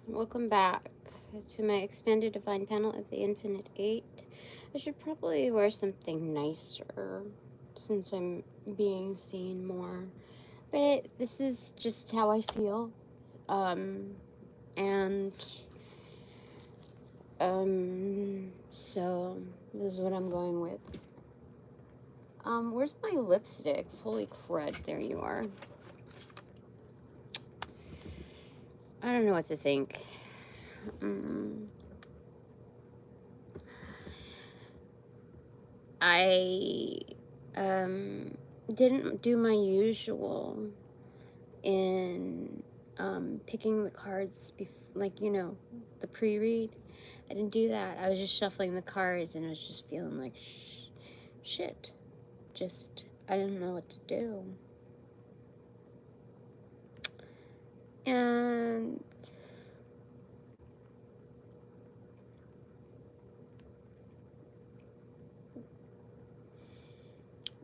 Welcome back to my expanded divine panel of the Infinite Eight. I should probably wear something nicer since I'm being seen more, but this is just how I feel. And so this is what I'm going with. Where's my lipsticks? Holy crud, there you are. I don't know what to think. I didn't do my usual in picking the cards, like, you know, the pre-read. I didn't do that. I was just shuffling the cards and I was just feeling like shit. Just, I didn't know what to do. And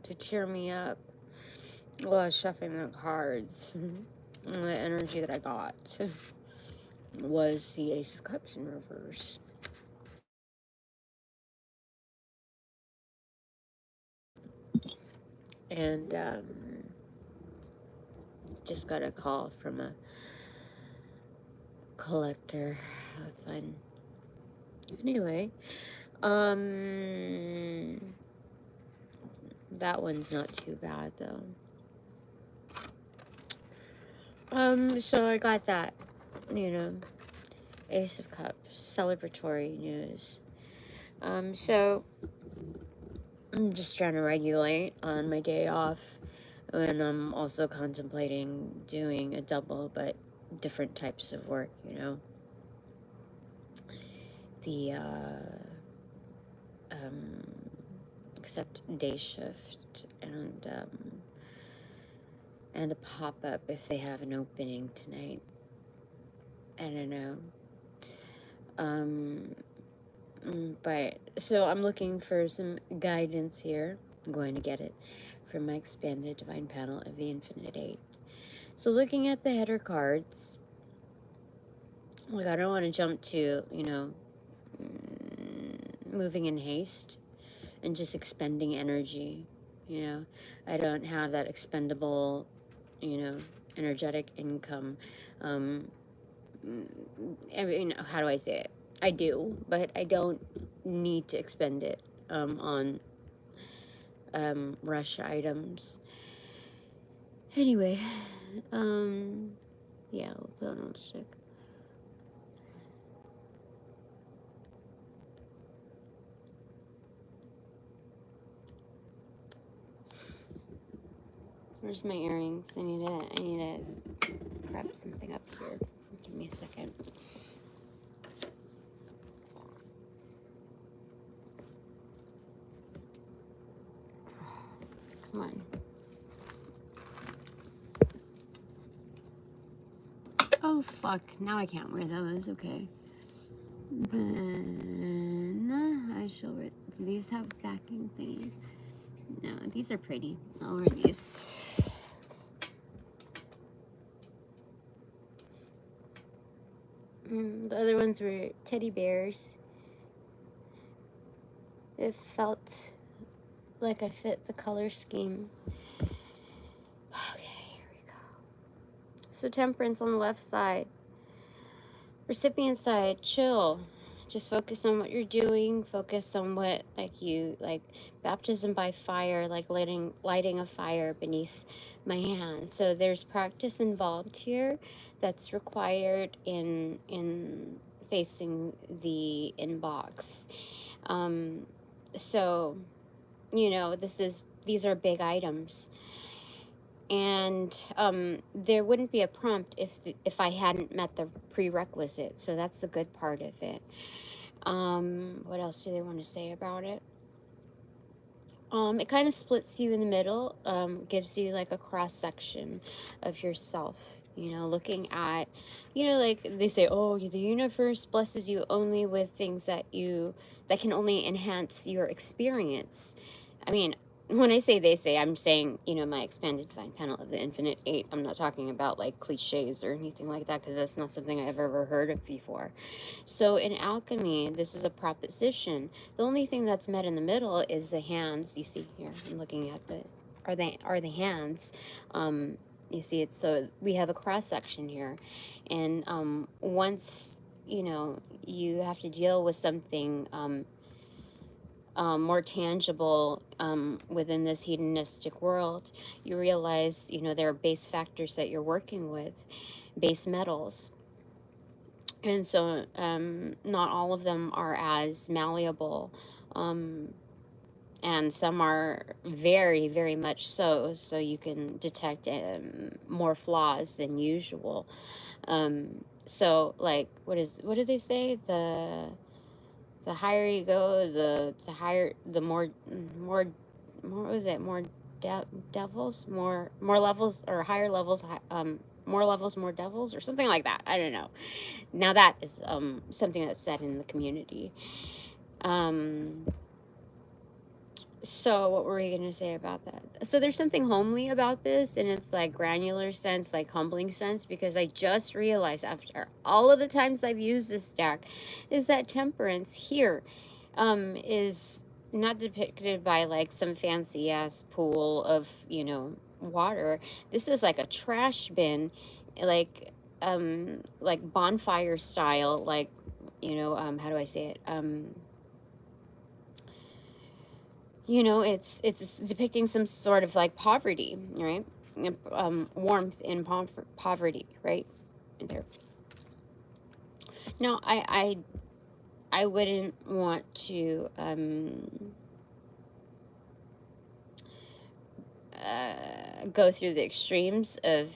to cheer me up while I was shuffling the cards, the energy that I got was the Ace of Cups in reverse. And just got a call from a collector of fun. Anyway, that one's not too bad though. So I got that, you know, Ace of Cups, celebratory news. So I'm just trying to regulate on my day off, and I'm also contemplating doing a double, but different types of work, you know. The, except day shift and a pop-up if they have an opening tonight. I don't know. But so I'm looking for some guidance here. I'm going to get it from my expanded divine panel of the Infinite Eight. So looking at the header cards, like, I don't want to jump to, you know, moving in haste and just expending energy, you know. I don't have that expendable, you know, energetic income. I mean, how do I say it? I do, but I don't need to expend it on rush items. Anyway, yeah, we'll put on lipstick. Where's my earrings? I need to prep something up here. Give me a second. Come on. Oh, fuck. Now I can't wear those. Okay. Then I shall wear... Do these have backing thingies? No, these are pretty. I'll wear these. The other ones were teddy bears. It felt like I fit the color scheme. Okay, here we go. So temperance on the left side. Recipient side, chill. Just focus on what you're doing. Focus on what, like baptism by fire, like lighting a fire beneath my hand. So there's practice involved here that's required in facing the inbox. So, you know, these are big items. And there wouldn't be a prompt if I hadn't met the prerequisite. So that's the good part of it. What else do they want to say about it? It kind of splits you in the middle, gives you like a cross section of yourself, you know, looking at, you know, like they say, oh, the universe blesses you only with things that can only enhance your experience. I mean, when I say they say, I'm saying, you know, my expanded divine panel of the Infinite Eight. I'm not talking about like cliches or anything like that, because that's not something I've ever heard of before. So in alchemy, this is a proposition. The only thing that's met in the middle is the hands. You see here, I'm looking at are the hands. You see it, so we have a cross section here. And once, you know, you have to deal with something more tangible within this hedonistic world, you realize, you know, there are base factors that you're working with, base metals. And so not all of them are as malleable. And some are very, very much so. So you can detect more flaws than usual. So like, what do they say? The higher you go, the higher, the more, what was it? More devils, more levels, or higher levels, more levels, more devils, or something like that. I don't know. Now that is something that's said in the community. So what were we going to say about that? So there's something homely about this, and it's like granular sense, like humbling sense, because I just realized after all of the times I've used this deck is that temperance here is not depicted by like some fancy ass pool of, you know, water. This is like a trash bin, like bonfire style, like, you know, how do I say it? You know, it's depicting some sort of like poverty, right? Warmth in poverty, right? There. Now, I wouldn't want to go through the extremes of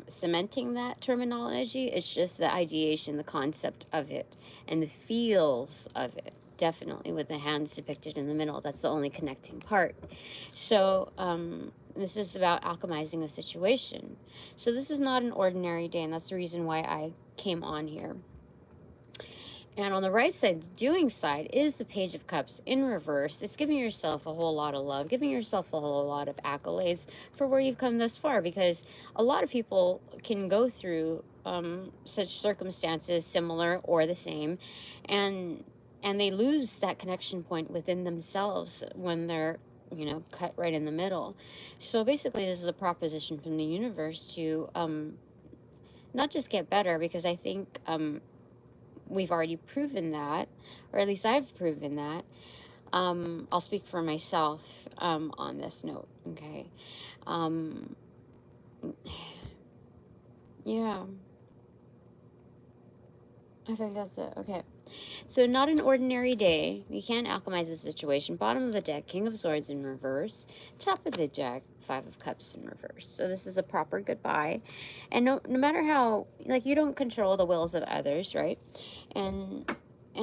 cementing that terminology. It's just the ideation, the concept of it, and the feels of it. Definitely with the hands depicted in the middle. That's the only connecting part. So this is about alchemizing a situation. So this is not an ordinary day, and that's the reason why I came on here. And on the right side, the doing side, is the Page of Cups in reverse. It's giving yourself a whole lot of love, giving yourself a whole lot of accolades for where you've come thus far, because a lot of people can go through such circumstances, similar or the same, and they lose that connection point within themselves when they're, you know, cut right in the middle. So basically, this is a proposition from the universe to not just get better, because I think we've already proven that, or at least I've proven that. I'll speak for myself on this note, okay? Yeah. I think that's it. Okay. So not an ordinary day. We can't alchemize the situation. Bottom of the deck, King of Swords in reverse. Top of the deck, Five of Cups in reverse. So this is a proper goodbye. And no matter how, like, you don't control the wills of others, right? And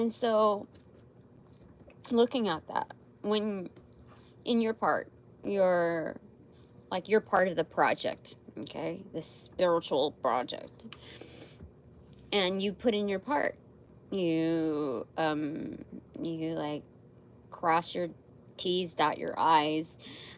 so looking at that, when in your part, you're part of the project, okay? The spiritual project. And you put in your part. You like cross your T's, dot your I's,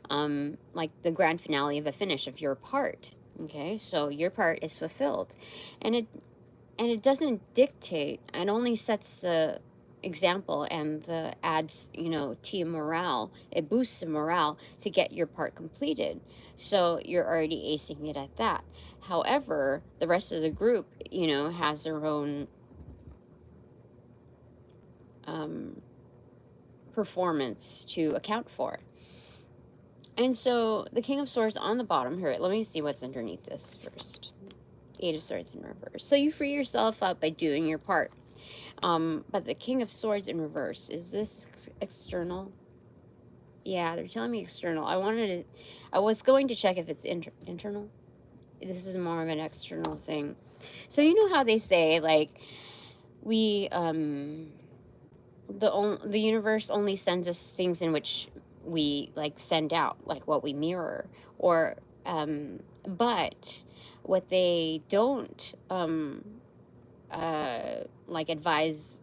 like the grand finale of a finish of your part. Okay, so your part is fulfilled, and it doesn't dictate. It only sets the example and the adds, you know, to morale. It boosts the morale to get your part completed. So you're already acing it at that. However, the rest of the group, you know, has their own performance to account for. And so the King of Swords on the bottom here, let me see what's underneath this first. Eight of Swords in reverse. So you free yourself up by doing your part. But the King of Swords in reverse, is this external? Yeah, they're telling me external. I was going to check if it's internal. This is more of an external thing. So you know how they say, like, we the universe only sends us things in which we like send out, like what we mirror, or but what they don't like advise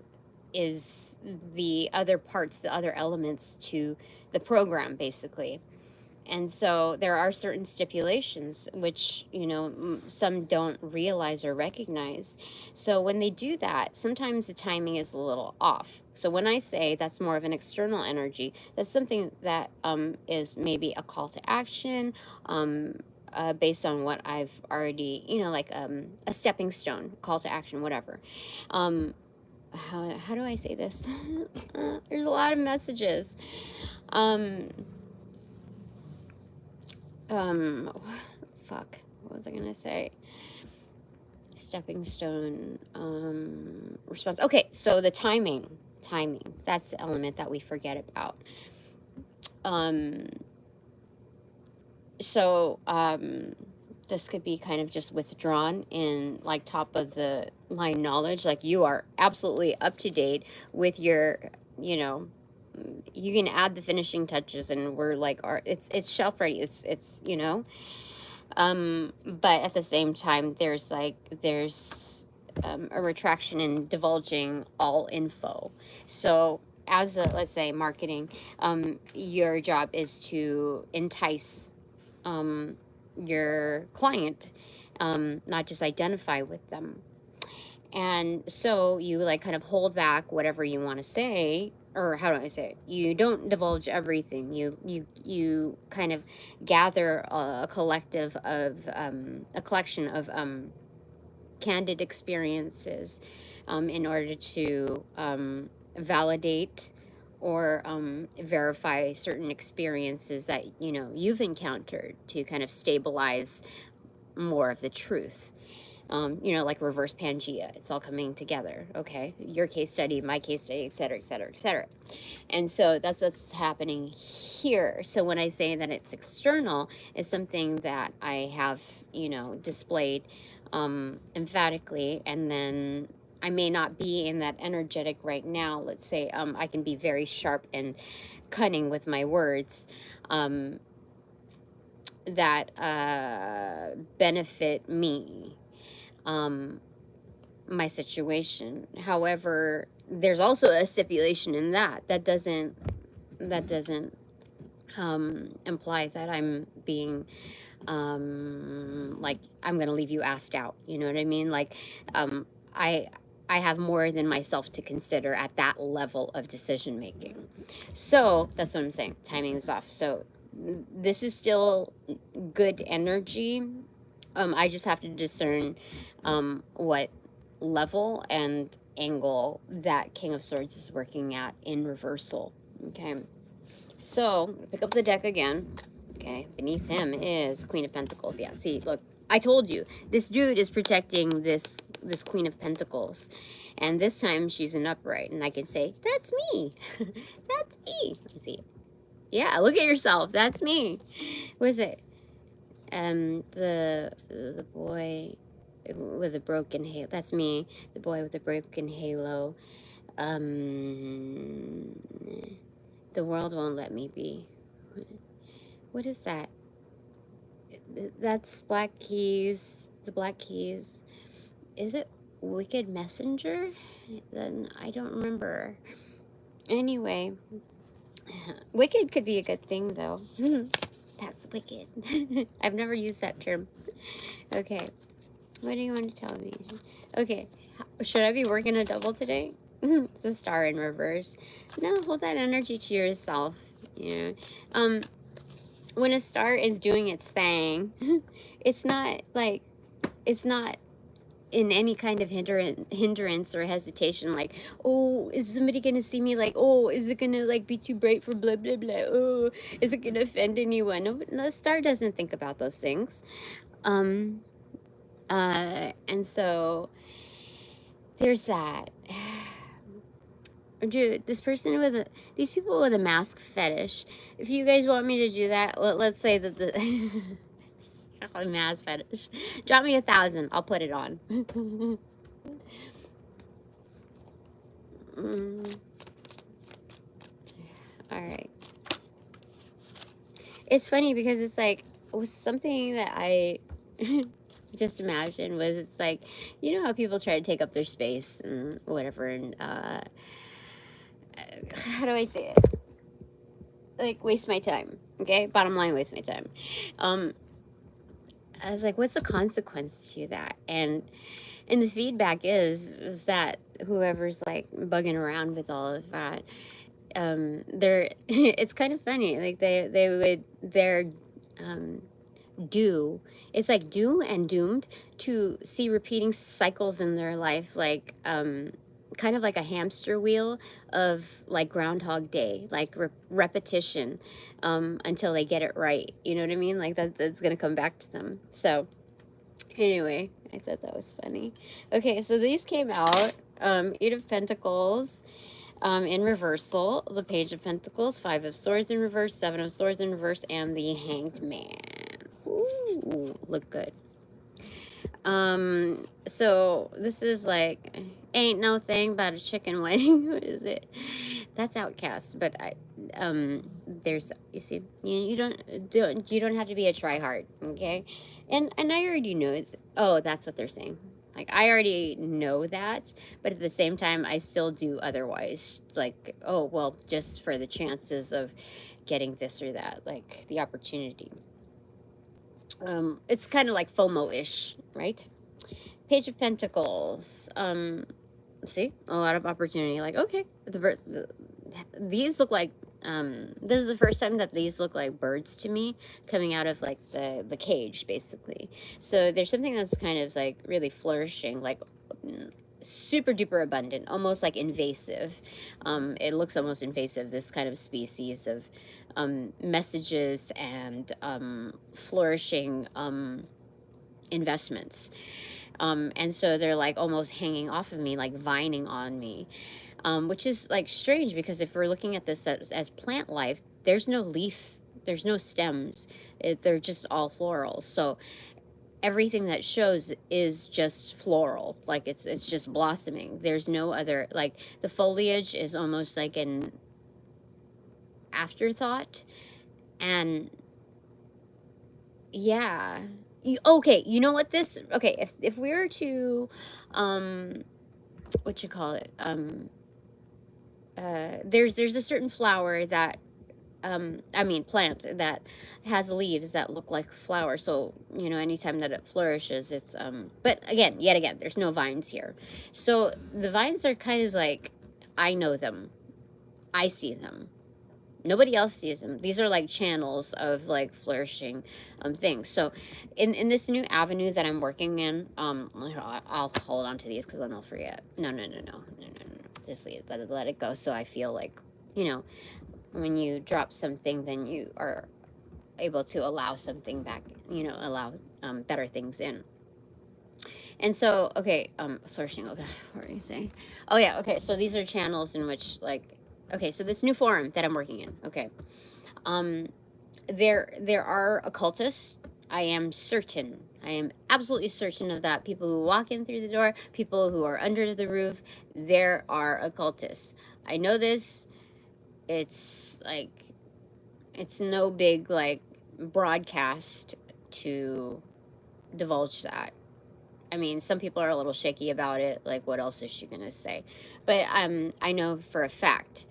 is the other parts, the other elements to the program, basically. And so there are certain stipulations which, you know, some don't realize or recognize. So when they do that, sometimes the timing is a little off. So when I say that's more of an external energy, that's something that is maybe a call to action, based on what I've already, you know, like a stepping stone, call to action, whatever. How do I say this? There's a lot of messages. Fuck, what was I gonna say? Stepping stone, response. Okay, so the timing, that's the element that we forget about. This could be kind of just withdrawn in like top of the line knowledge, like you are absolutely up to date with your, you know, you can add the finishing touches and we're like, it's shelf ready, it's you know. But at the same time, there's a retraction in divulging all info. So as a, let's say, marketing, your job is to entice your client, not just identify with them. And so you like kind of hold back whatever you want to say, or how do I say it? You don't divulge everything. You kind of gather a collective of a collection of candid experiences in order to validate or verify certain experiences that, you know, you've encountered to kind of stabilize more of the truth. You know, like reverse Pangea, it's all coming together. Okay, your case study, my case study, et cetera, et cetera, et cetera. And so that's happening here. So when I say that it's external, it's something that I have, you know, displayed emphatically, and then I may not be in that energetic right now. Let's say I can be very sharp and cunning with my words that benefit me, my situation. However, there's also a stipulation in that doesn't imply that I'm being like I'm gonna leave you assed out, you know what I mean? Like I have more than myself to consider at that level of decision making. So that's what I'm saying, timing is off. So this is still good energy. I just have to discern what level and angle that King of Swords is working at in reversal. Okay, so pick up the deck again. Okay, beneath him is Queen of Pentacles. Yeah, see, look, I told you, this dude is protecting this Queen of Pentacles. And this time she's an upright, and I can say, that's me. That's me. Let's see. Yeah, look at yourself. That's me. What is it? The boy with a broken halo. That's me. The boy with a broken halo. The world won't let me be. What is that? That's Black Keys. The Black Keys. Is it Wicked Messenger? Then I don't remember. Anyway, wicked could be a good thing, though. That's wicked. I've never used that term. Okay. What do you want to tell me? Okay. Should I be working a double today? It's a star in reverse. No, hold that energy to yourself. You know. When a star is doing its thing, it's not in any kind of hindrance or hesitation, like, oh, is somebody gonna see me, like, oh, is it gonna like be too bright for blah blah blah, oh, is it gonna offend anyone? No, the star doesn't think about those things. And so there's that. Dude, these people with a mask fetish, if you guys want me to do that, let's say that the mask fetish, drop me 1,000, I'll put it on. All right. It's funny because it's like, it was something that I just imagine was it's like, you know how people try to take up their space and whatever, and how do I say it? Like, waste my time. Okay, bottom line, waste my time. I was like, what's the consequence to that? And the feedback is that whoever's like bugging around with all of that, they're it's kind of funny. Like they're due. It's like due and doomed to see repeating cycles in their life, like kind of like a hamster wheel of like Groundhog Day, like repetition, until they get it right. You know what I mean? Like that's gonna come back to them. So anyway, I thought that was funny. Okay, so these came out. Eight of Pentacles. In reversal, the Page of Pentacles, Five of Swords in reverse, Seven of Swords in reverse, and the Hanged Man. Ooh, look good. So this is like, ain't no thing but a chicken wedding. What is it? That's Outcast, but there's, you see, you don't have to be a tryhard, okay? And I already know it. Oh, that's what they're saying. Like, I already know that, but at the same time, I still do otherwise. Like, oh, well, just for the chances of getting this or that, like the opportunity. It's kind of like FOMO-ish, right? Page of Pentacles. See, a lot of opportunity. Like, okay, these look like, this is the first time that these look like birds to me, coming out of like the cage, basically. So there's something that's kind of like really flourishing, like super duper abundant, almost like invasive. It looks almost invasive, this kind of species of messages and flourishing investments. And so they're like almost hanging off of me, like vining on me, which is like strange, because if we're looking at this as plant life, there's no leaf, there's no stems, they're just all florals. So everything that shows is just floral, like it's just blossoming. There's no other, like the foliage is almost like an afterthought. And yeah, okay, you know what this, okay, if we were to what you call it, there's a certain flower that I mean plant that has leaves that look like flowers. So you know, anytime that it flourishes, it's but again, yet again, there's no vines here. So the vines are kind of like, I know them, I see them, nobody else sees them. These are like channels of like flourishing things. So in this new avenue that I'm working in, I'll hold on to these because then I'll forget. No. Just let it go. So I feel like, you know, when you drop something, then you are able to allow something back, you know, allow better things in. And so, okay, flourishing, okay, what are you saying? Oh yeah, okay, so these are channels in which, like, okay, so this new forum that I'm working in, okay, there are occultists. I am certain, I am absolutely certain of that. People who walk in through the door, people who are under the roof, there are occultists. I know this. It's like, it's no big like broadcast to divulge that. I mean, some people are a little shaky about it, like what else is she gonna say? But I know for a fact.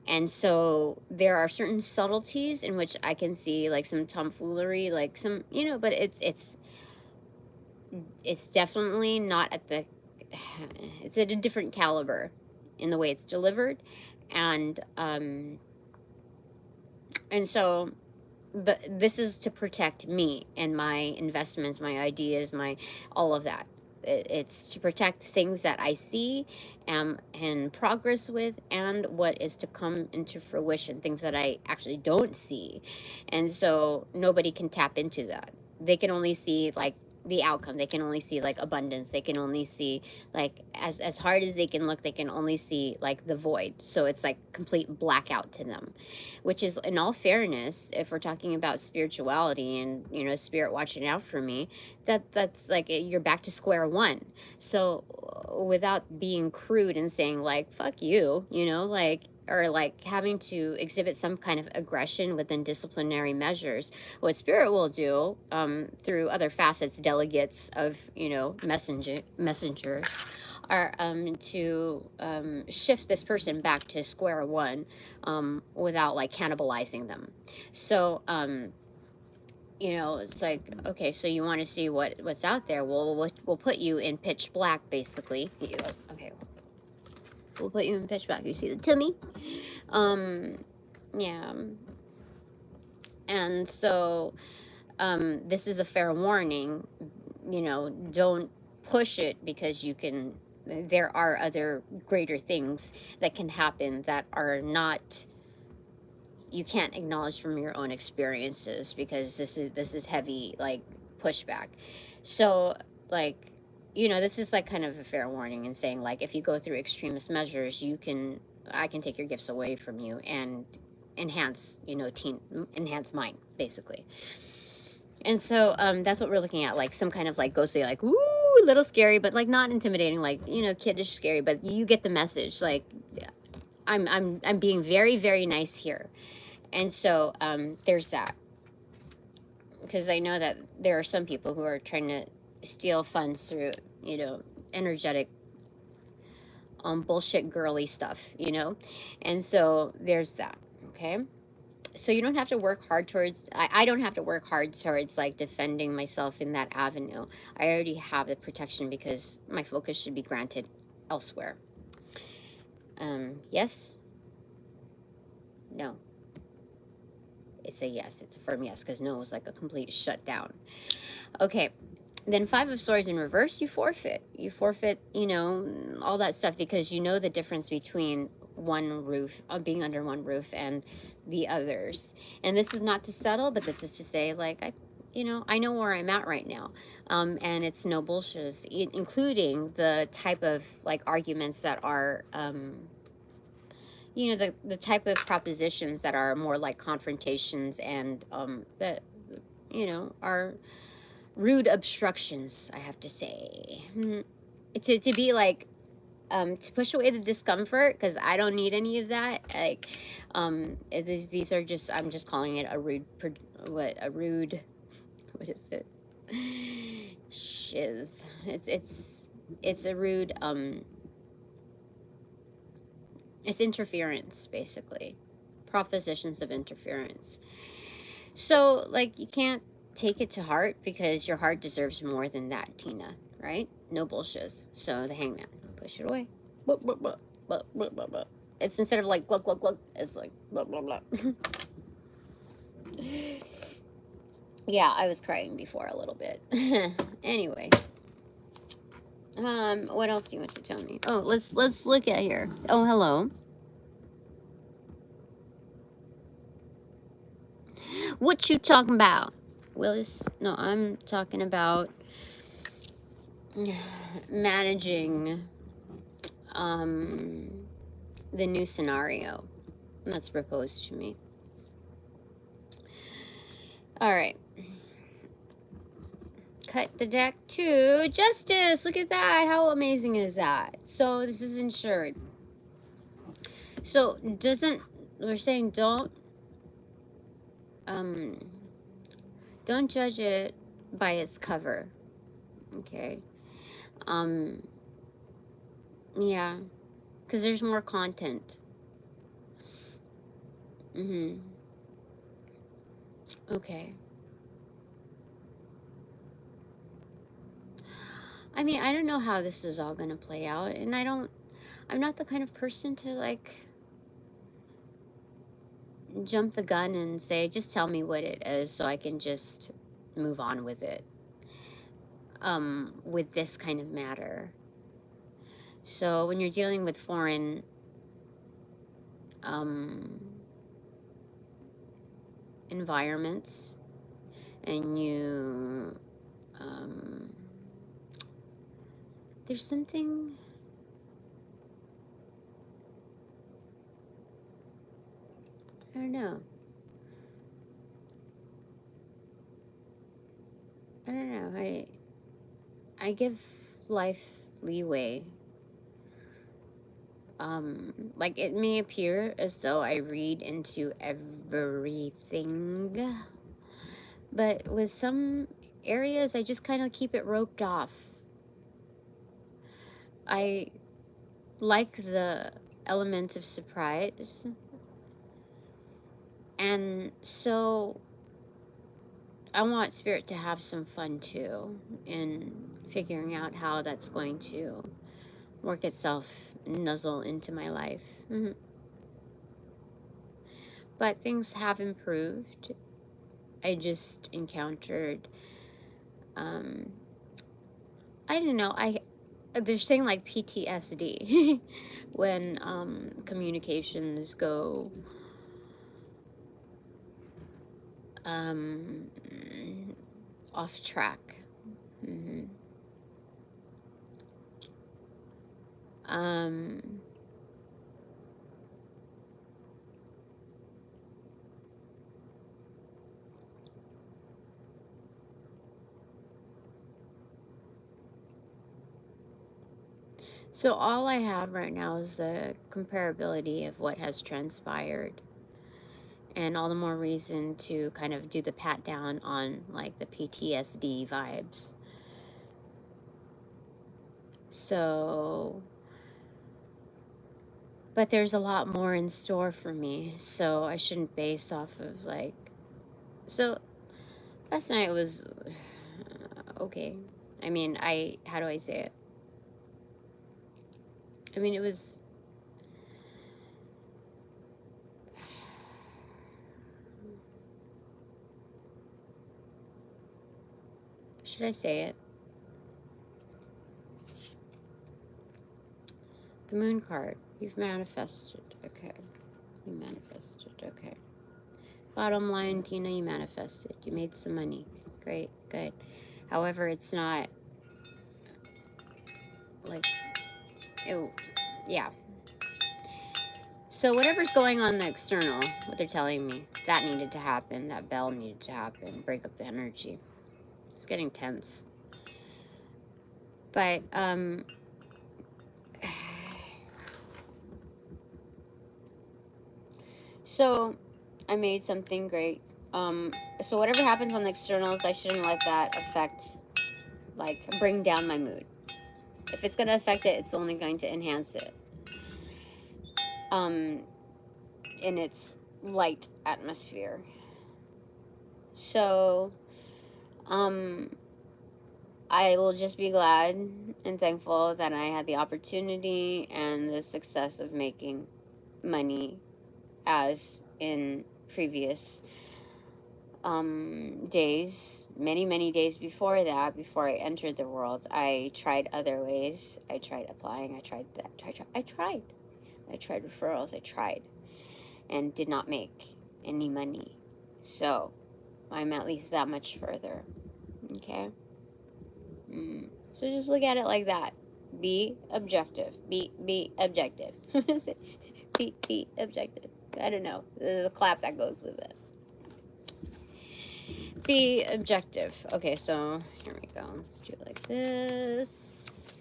And so there are certain subtleties in which I can see like some tomfoolery, like some, you know, but it's definitely not at the, it's at a different caliber in the way it's delivered. And so this is to protect me and my investments, my ideas, my all of that. It's to protect things that I see and progress with, and what is to come into fruition, things that I actually don't see. And so nobody can tap into that. They can only see like the outcome. They can only see like abundance. They can only see like, as hard as they can look, they can only see like the void. So it's like complete blackout to them, which is, in all fairness, if we're talking about spirituality and, you know, spirit watching out for me, that's like you're back to square one. So without being crude and saying like fuck you, you know, like or like having to exhibit some kind of aggression within disciplinary measures. What spirit will do, through other facets, delegates of, you know, messengers, are to shift this person back to square one, without like cannibalizing them. So you know, it's like, okay, so you want to see what's out there. Well, we'll put you in pitch black, basically. Okay, we'll put you in pitch black. You see the tummy? Yeah. And so, this is a fair warning. You know, don't push it, because you can, there are other greater things that can happen that are not, you can't acknowledge from your own experiences, because this is heavy, like, pushback. So, like, you know, this is like kind of a fair warning and saying, like, if you go through extremist measures, I can take your gifts away from you and enhance, you know, enhance mine, basically. And so that's what we're looking at, like some kind of like ghostly, like, ooh, a little scary, but like not intimidating, like, you know, kiddish scary, but you get the message. Like, I'm being very, very nice here. And so there's that, because I know that there are some people who are trying to steal funds through, you know, energetic bullshit girly stuff, you know. And so there's that. Okay, so you don't have to work hard towards, I don't have to work hard towards like defending myself in that avenue. I already have the protection, because my focus should be granted elsewhere. Yes? No. It's a yes. It's a firm yes, because no was like a complete shutdown. Okay. Then 5 of Swords in reverse, you forfeit. You forfeit, you know, all that stuff, because you know the difference between one roof, being under one roof, and the others. And this is not to settle, but this is to say, like, you know, I know where I'm at right now. And it's no bullshit, including the type of like arguments that are, you know, the type of propositions that are more like confrontations, and that, you know, are rude obstructions, I have to say. To be like, to push away the discomfort, because I don't need any of that. Like, these are just, I'm just calling it a rude, what is it? Shiz. It's a rude, it's interference, basically. Propositions of interference. So, like, you can't take it to heart, because your heart deserves more than that, Tina, right? No bullshit. So the Hangman, push it away. Blah, blah, blah, blah, blah, blah, blah. It's instead of like glug glug glug, it's like blah blah blah. Yeah, I was crying before a little bit. Anyway, what else do you want to tell me? Oh, let's look at here. Oh, hello. What you talking about, Willis? No, I'm talking about managing the new scenario that's proposed to me. All right. Cut the deck to Justice. Look at that. How amazing is that? So this is insured. So we're saying don't judge it by its cover. Okay. Yeah, because there's more content. Okay. I mean, I don't know how this is all gonna play out, and I'm not the kind of person to like jump the gun and say, just tell me what it is so I can just move on with it. With this kind of matter. So when you're dealing with foreign environments, and you there's something, I don't know. I give life leeway. Like, it may appear as though I read into everything, but with some areas, I just kind of keep it roped off. I like the element of surprise, and so I want Spirit to have some fun too in figuring out how that's going to work itself, nuzzle into my life. But things have improved. I just encountered, I don't know, they're saying like PTSD when communications go off track. So all I have right now is a comparability of what has transpired, and all the more reason to kind of do the pat down on like the PTSD vibes. So, but there's a lot more in store for me, so I shouldn't base off of like, so last night was okay. I mean, how do I say it? I mean, it was, should I say it? The moon card. You've manifested. Okay. You manifested. Okay. Bottom line, Tina, you manifested. You made some money. Great. Good. However, it's not like, yeah. So whatever's going on in the external, what they're telling me, that needed to happen. That bell needed to happen. Break up the energy. It's getting tense. But, so I made something great. So whatever happens on the externals, I shouldn't let that affect, like, bring down my mood. If it's going to affect it, it's only going to enhance it. In its light atmosphere. So, I will just be glad and thankful that I had the opportunity and the success of making money, as in previous days, many days before that, before I entered the world. I tried other ways. I tried applying. I tried that. I tried referrals. I tried and did not make any money. So I'm at least that much further. Okay? So just look at it like that. Be objective. Be objective. be objective. I don't know. There's a clap that goes with it. Be objective. Okay, so here we go. Let's do it like this.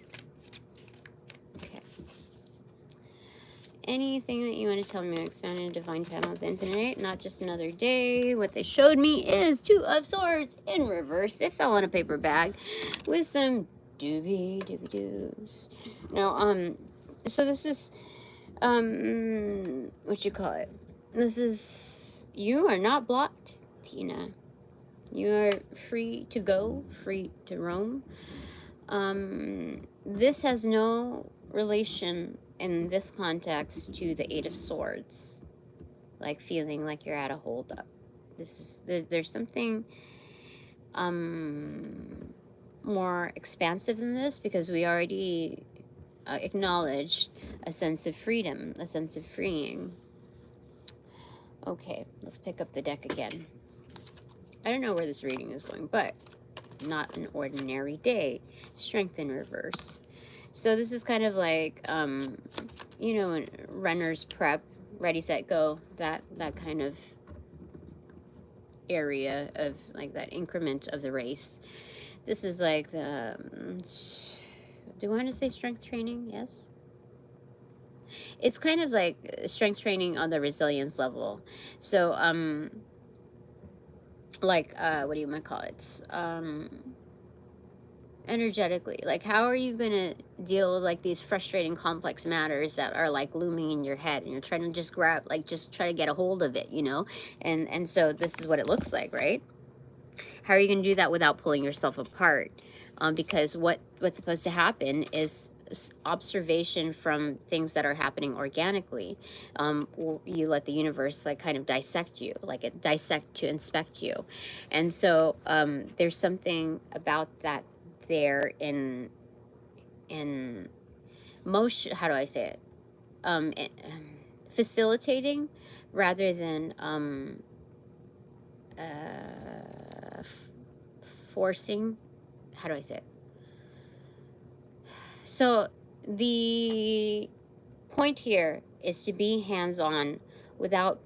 Okay. Anything that you want to tell me on expanded divine panel of the infinite eight, not just another day. What they showed me is Two of Swords in reverse. It fell in a paper bag with some doobie-doos. Now, so this is, what you call it? This is, you are not blocked, Tina. You are free to go, free to roam. This has no relation in this context to the Eight of Swords, like feeling like you're at a holdup. This is, there's something more expansive than this, because we already acknowledged a sense of freedom, a sense of freeing. Okay, let's pick up the deck again. I don't know where this reading is going, but not an ordinary day. Strength in reverse. So this is kind of like, you know, when runners prep, ready, set, go, that kind of area of, like, that increment of the race. This is like the, do I want to say strength training? Yes. It's kind of like strength training on the resilience level. So like what do you want to call it? Energetically, like how are you gonna deal with like these frustrating complex matters that are like looming in your head, and you're trying to just grab, like just try to get a hold of it, you know? And so this is what it looks like, right? How are you going to do that without pulling yourself apart? Because what's supposed to happen is observation from things that are happening organically. You let the universe like kind of dissect you, like it dissect to inspect you. And so there's something about that there in motion. How do I say it? Facilitating rather than forcing. How do I say it? So the point here is to be hands-on without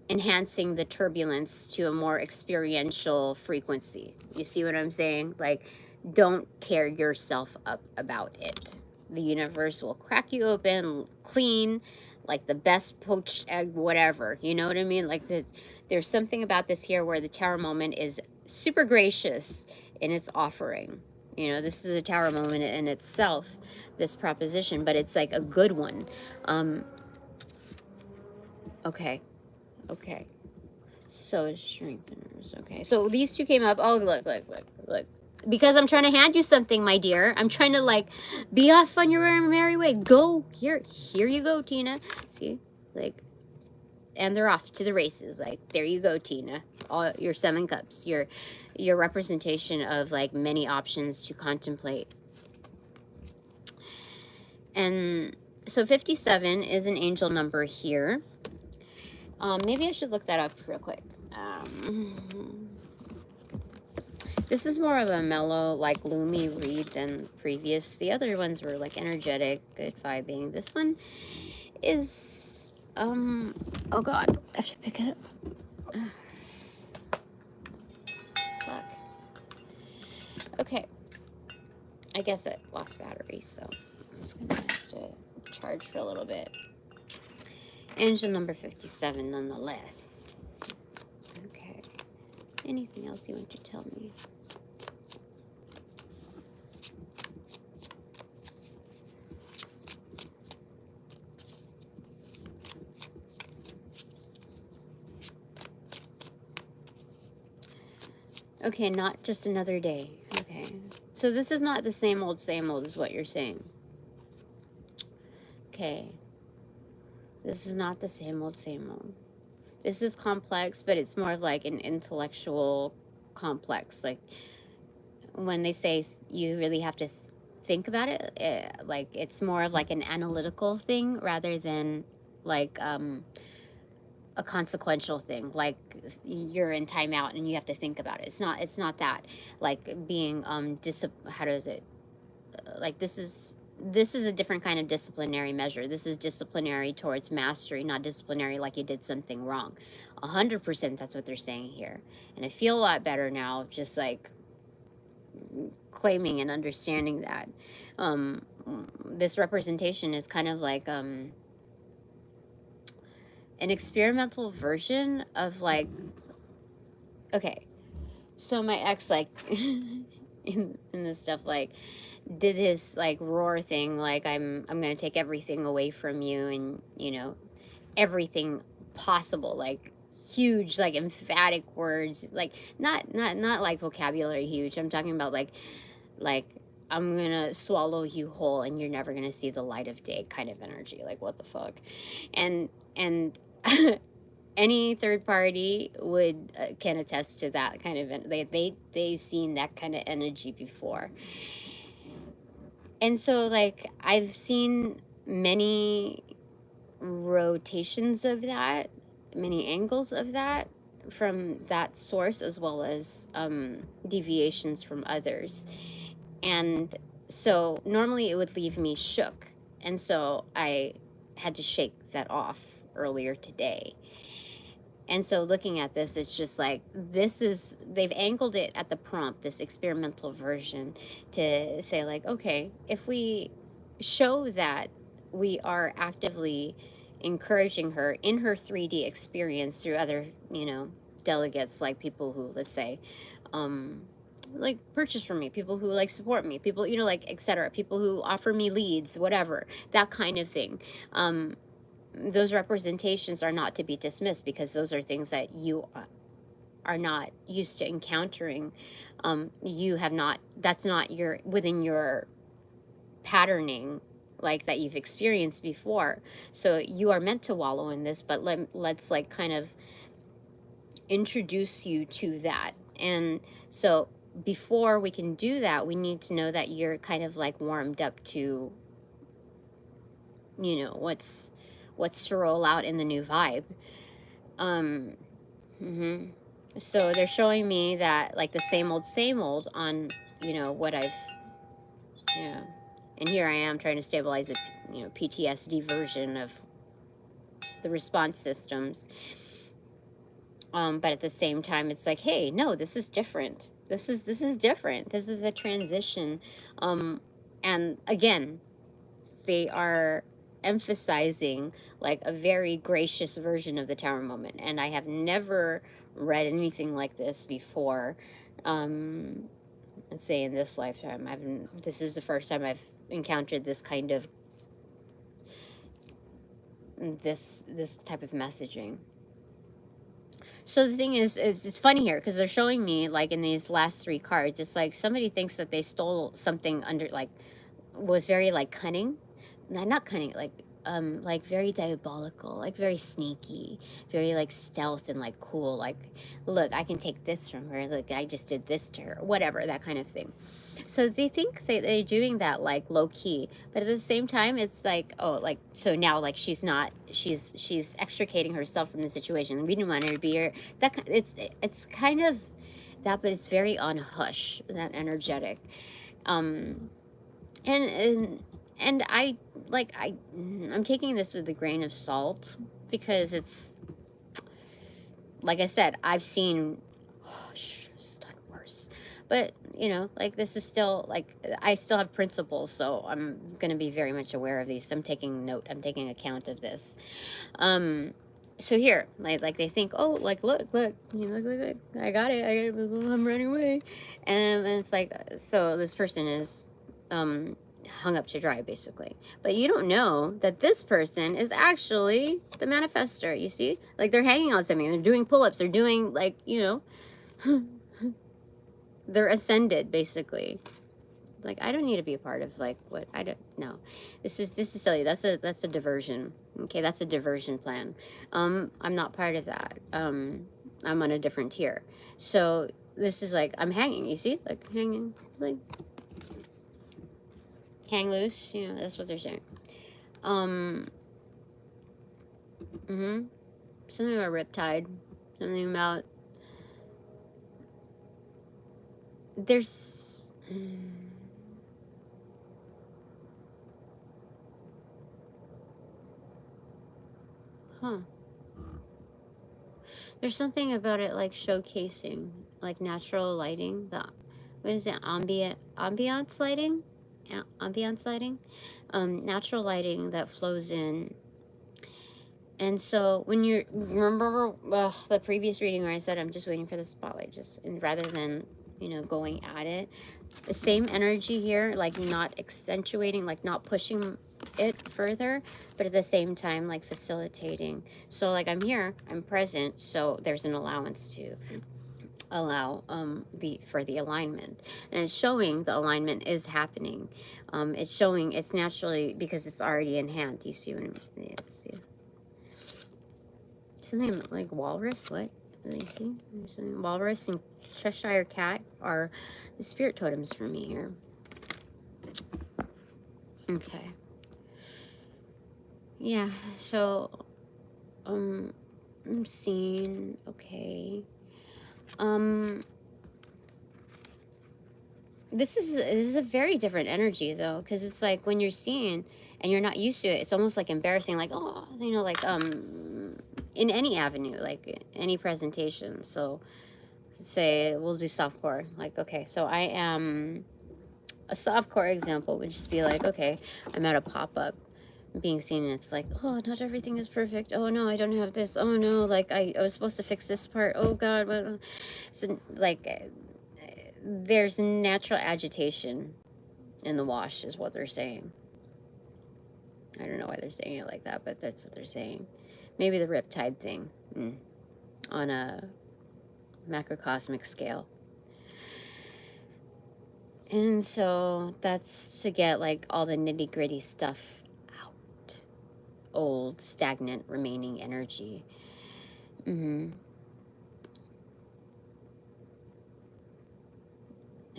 enhancing the turbulence to a more experiential frequency. You see what I'm saying? Like, don't tear yourself up about it. The universe will crack you open clean, like the best poached egg, whatever. You know what I mean? Like, there's something about this here where the tower moment is super gracious in its offering. You know, this is a tower moment in itself, this proposition, but it's like a good one. Okay. Okay. So it's strengtheners. Okay. So these two came up. Oh, look. Because I'm trying to hand you something, my dear. I'm trying to like be off on your merry way. Go. Here you go, Tina. See? Like, and they're off to the races. Like, there you go, Tina. All your 7 cups. Your representation of like many options to contemplate. And so 57 is an angel number here. Maybe I should look that up real quick. This is more of a mellow, like gloomy read than previous. The other ones were like energetic, good vibing. This one is, oh God, I have to pick it up. Fuck. Okay. I guess it lost battery, so I'm just gonna have to charge for a little bit. Angel number 57 nonetheless. Okay. Anything else you want to tell me? Okay, not just another day. Okay. So this is not the same old is what you're saying. Okay. This is not the same old. This is complex, but it's more of like an intellectual complex. Like when they say you really have to think about it, like it's more of like an analytical thing rather than like a consequential thing. Like you're in timeout and you have to think about it. It's not that. Like being how does it? Like this is a different kind of disciplinary measure. This is disciplinary towards mastery, not disciplinary like you did something wrong. 100% that's what they're saying here. And I feel a lot better now, just like claiming and understanding that. This representation is kind of like an experimental version of like, okay, so my ex, like, in this stuff, like, did his like roar thing, like I'm gonna take everything away from you, and you know, everything possible, like huge, like emphatic words, like not like vocabulary huge. I'm talking about like I'm gonna swallow you whole and you're never gonna see the light of day kind of energy. Like what the fuck. And any third party would can attest to that kind of, they've seen that kind of energy before. And so, like, I've seen many rotations of that, many angles of that from that source, as well as deviations from others. And so normally it would leave me shook. And so I had to shake that off earlier today. And so looking at this, it's just like, they've angled it at the prompt, this experimental version, to say like, okay, if we show that we are actively encouraging her in her 3D experience through other, you know, delegates, like people who, let's say, like purchase from me, people who like support me, people, you know, like etc., people who offer me leads, whatever, that kind of thing. Those representations are not to be dismissed, because those are things that you are not used to encountering. You have not, that's not your, within your patterning, like that you've experienced before. So you are meant to wallow in this, but let's like kind of introduce you to that. And so before we can do that, we need to know that you're kind of like warmed up to, you know, what's to roll out in the new vibe. So they're showing me that like the same old on, you know, what I've, yeah. And here I am trying to stabilize a, you know, PTSD version of the response systems. But at the same time, it's like, hey, no, this is different. This is different. This is a transition. And again, they are emphasizing like a very gracious version of the Tower moment. And I have never read anything like this before. Let's say in this lifetime, this is the first time I've encountered this kind of, this type of messaging. So the thing is it's funny here, because they're showing me like in these last 3 cards, it's like somebody thinks that they stole something under, like, was very like cunning, not cunning, like very diabolical, like very sneaky, very like stealth and like cool, like, look, I can take this from her, look, I just did this to her, whatever, that kind of thing. So they think that they're doing that like low key, but at the same time, it's like, oh, like, so now like she's extricating herself from the situation. We didn't want her to be here. It's kind of that, but it's very on hush, that energetic. And I like, I'm taking this with a grain of salt, because it's like I said, I've seen, it's done worse, but you know, like, this is still like, I still have principles, so I'm gonna be very much aware of these. I'm taking note, I'm taking account of this. So here, like they think, oh, like, look, you know, look, I got it, I'm running away, and it's like, so this person is hung up to dry, basically. But you don't know that this person is actually the manifester. You see, like, they're hanging on something, they're doing pull-ups, they're doing, like, you know, they're ascended, basically. Like, I don't need to be a part of, like, what, I don't know. This is silly. That's a diversion. Okay, that's a diversion plan. I'm not part of that. I'm on a different tier. So this is like, I'm hanging, you see? Like, hanging, like, hang loose, you know, that's what they're saying. Something about riptide, something about, there's, there's something about it, like, showcasing, like, natural lighting, what is it, ambiance lighting? Ambiance lighting? Natural lighting that flows in. And so when you remember the previous reading where I said I'm just waiting for the spotlight, and rather than, you know, going at it, the same energy here, like, not accentuating, like, not pushing it further, but at the same time, like, facilitating. So, like, I'm here, I'm present, so there's an allowance to allow for the alignment, and it's showing the alignment is happening. It's showing it's naturally, because it's already in hand. Do you see what I'm, yeah, see? Something like walrus, what? Do you see? Something, walrus and Cheshire cat are the spirit totems for me here. Okay. Yeah, so I'm seeing, okay. This is a very different energy, though, because it's like when you're seeing and you're not used to it, it's almost like embarrassing, like, oh, you know, like, in any avenue, like any presentation. So say we'll do softcore, like, okay, so I am A softcore example would just be like, okay, I'm at a pop-up being seen, and it's like, oh, not everything is perfect. Oh no, I don't have this. Oh no, like I was supposed to fix this part. Oh god, what? So like there's natural agitation in the wash is what they're saying. I don't know why they're saying it like that, but that's what they're saying. Maybe the riptide thing on a macrocosmic scale. And so that's to get like all the nitty gritty stuff out. Old, stagnant, remaining energy.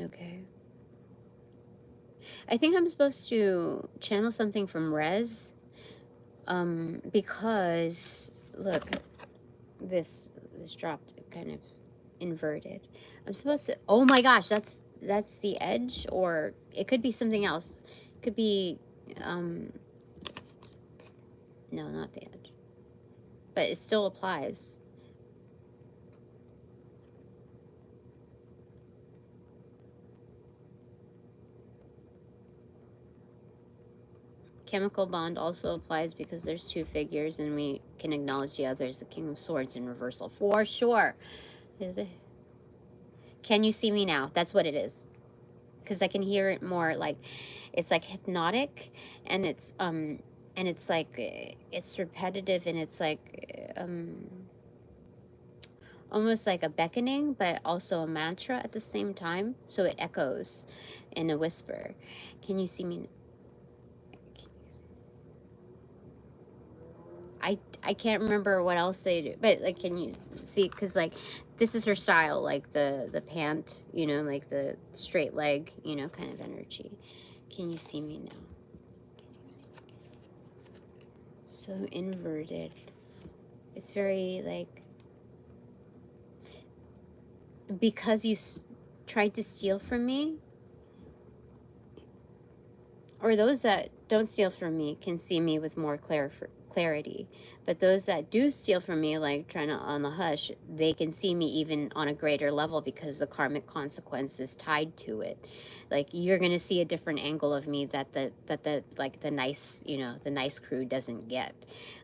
Okay. I think I'm supposed to channel something from Res. Because look, this dropped kind of inverted. I'm supposed to, oh my gosh, that's the edge, or it could be something else. It could be no, not the edge, but it still applies. Chemical bond also applies because there's two figures and we can acknowledge the other as the King of Swords in reversal for sure. Is it? Can you see me now? That's what it is. Because I can hear it more like it's like hypnotic, and it's like it's repetitive, and it's like almost like a beckoning, but also a mantra at the same time. So it echoes in a whisper. Can you see me? I can't remember what else they do, but like, can you see? Because like this is her style, like the pant, you know, like the straight leg, you know, kind of energy. Can you see me now? Can you see me? So inverted. It's very like, because you tried to steal from me, or those that don't steal from me can see me with more clarity, but those that do steal from me, like trying to on the hush, they can see me even on a greater level because the karmic consequence is tied to it. Like you're gonna see a different angle of me that the like the nice, you know, the nice crew doesn't get,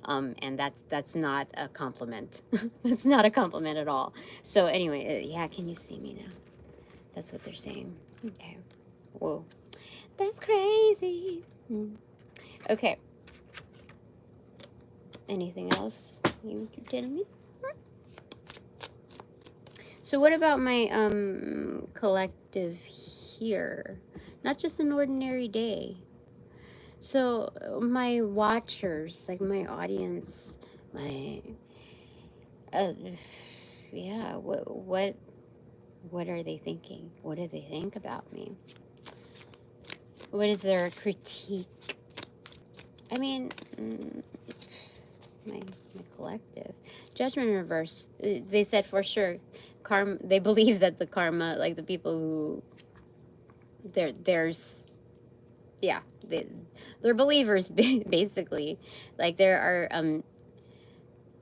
and that's not a compliment. That's not a compliment at all. So anyway, yeah, can you see me now? That's what they're saying. Okay. Whoa. That's crazy. Okay. Anything else you tell me? So what about my collective here? Not just an ordinary day. So my watchers, like my audience, my yeah, what are they thinking? What do they think about me? What is their critique? I mean, my collective. Judgment in reverse. They said for sure, karma. They believe that the karma, like the people who, there's, yeah, they're believers basically. Like there are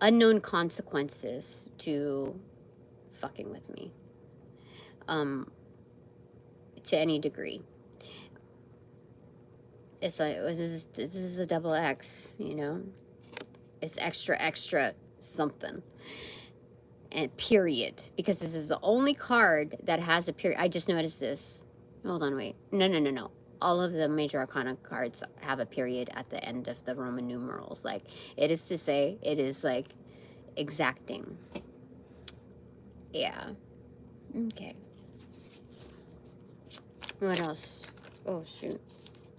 unknown consequences to fucking with me, to any degree. It's like, this is a double X, you know? It's extra something. And period. Because this is the only card that has a period. I just noticed this. Hold on, wait. No. All of the major arcana cards have a period at the end of the Roman numerals. Like, it is to say, it is like exacting. Yeah. Okay. What else? Oh, shoot.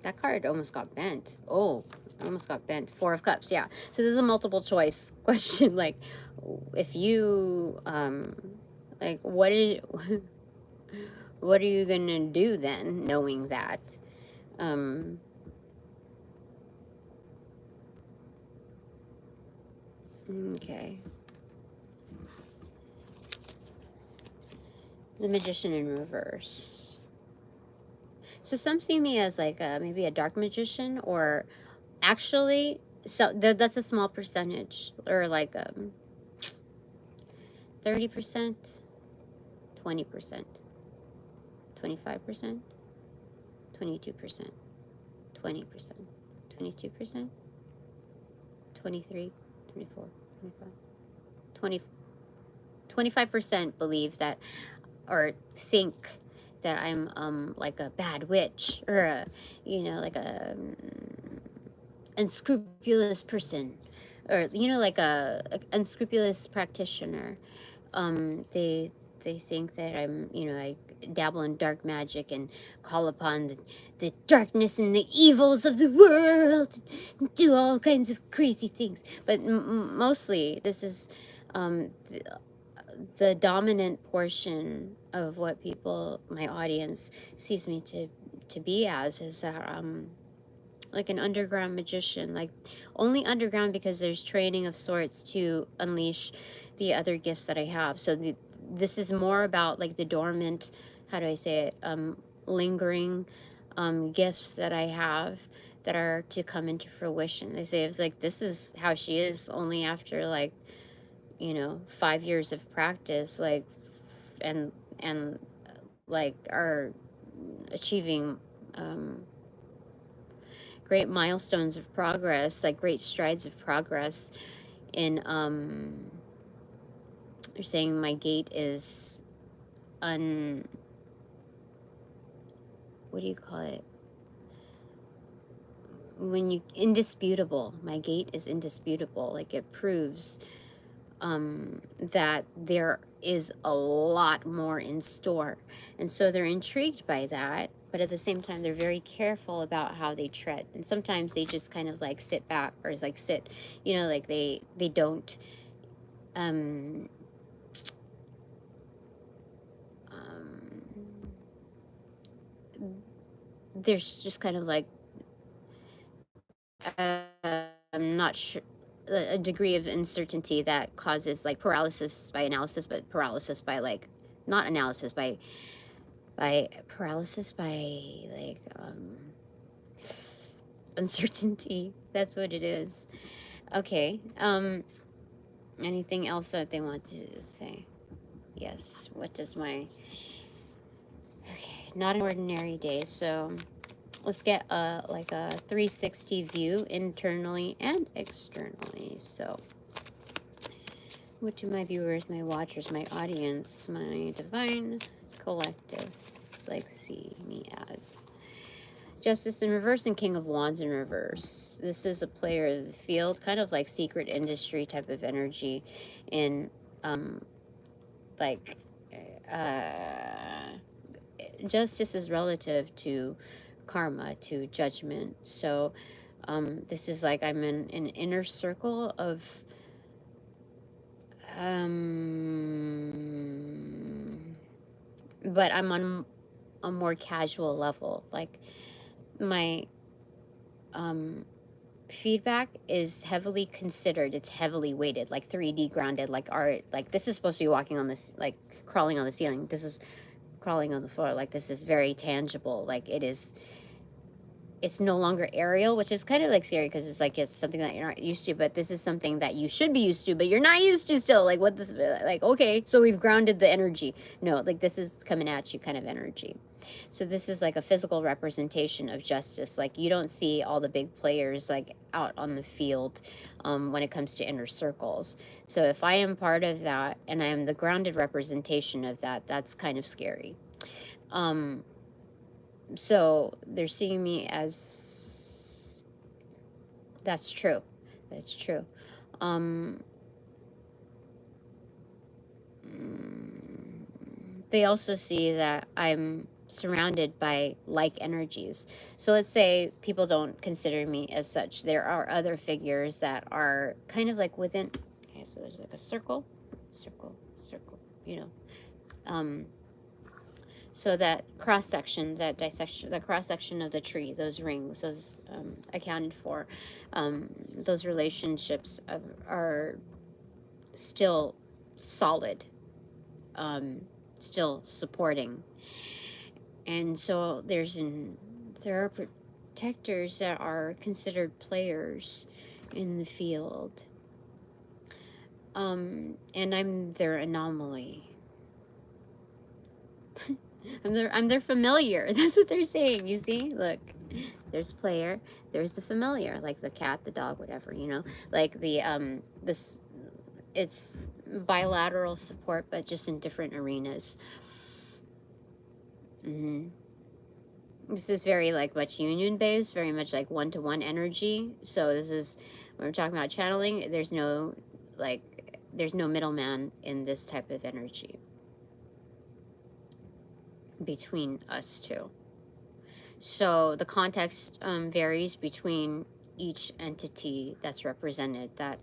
That card almost got bent. Oh, almost got bent. 4 of Cups, yeah. So this is a multiple choice question. Like, if you, like, what are you gonna do then, knowing that? Okay. The Magician in reverse. So some see me as like maybe a dark magician, or actually, so that's a small percentage, or like 30%, 20%, 25%, 22%, 20%, 22%, 23, 24, 25, 20, 25% believe that or think that I'm like a bad witch or a, you know, like a unscrupulous person, or you know, like a unscrupulous practitioner. They think that I'm, you know, I dabble in dark magic and call upon the darkness and the evils of the world, and do all kinds of crazy things. But mostly, this is the dominant portion of what people, my audience, sees me to be as, is that like an underground magician, like only underground because there's training of sorts to unleash the other gifts that I have. So this is more about like the dormant, how do I say it, lingering gifts that I have that are to come into fruition. They say it's like, this is how she is only after like, you know, 5 years of practice, like, and like are achieving great milestones of progress, like great strides of progress in you're saying my gait is what do you call it, when you, indisputable. My gait is indisputable, like it proves that there is a lot more in store. And so they're intrigued by that, but at the same time, they're very careful about how they tread. And sometimes they just kind of like sit back, or like sit, you know, like they don't, there's just kind of like, I'm not sure, a degree of uncertainty that causes like paralysis by analysis, but paralysis by like, not analysis, by paralysis by like uncertainty. That's what it is. Okay. Anything else that they want to say? Yes. What does my, okay, not an ordinary day. So let's get a like a 360 view internally and externally. So what do my viewers, my watchers, my audience, my divine collective like see me as? Justice in reverse and King of Wands in reverse. This is a player of the field, kind of like secret industry type of energy in like justice is relative to karma, to judgment. So this is like I'm in an inner circle of but I'm on a more casual level. Like my feedback is heavily considered, it's heavily weighted, like 3D grounded, like art. Like this is supposed to be walking on this, like crawling on the ceiling. This is crawling on the floor. Like this is very tangible. Like it is, it's no longer aerial, which is kind of like scary because it's like it's something that you're not used to, but this is something that you should be used to, but you're not used to still. Like what the, like, okay, so we've grounded the energy. No, like this is coming at you kind of energy. So this is like a physical representation of justice. Like you don't see all the big players like out on the field when it comes to inner circles. So if I am part of that and I am the grounded representation of that, that's kind of scary. So they're seeing me as, that's true. That's true. They also see that I'm surrounded by like energies. So let's say people don't consider me as such. There are other figures that are kind of like within, okay, so there's like a circle, circle, circle, you know. So that cross section, that dissection, the cross section of the tree, those rings, those accounted for, those relationships are still solid, still supporting. And so there are protectors that are considered players in the field, and I'm their anomaly. I'm their familiar. That's what they're saying. You see? Look. There's player, there's the familiar, like the cat, the dog, whatever, you know. Like the this it's bilateral support, but just in different arenas. This is very like much union based, very much like one-to-one energy. So this is when we're talking about channeling, there's no middleman in this type of energy between us two. So the context varies between each entity that's represented that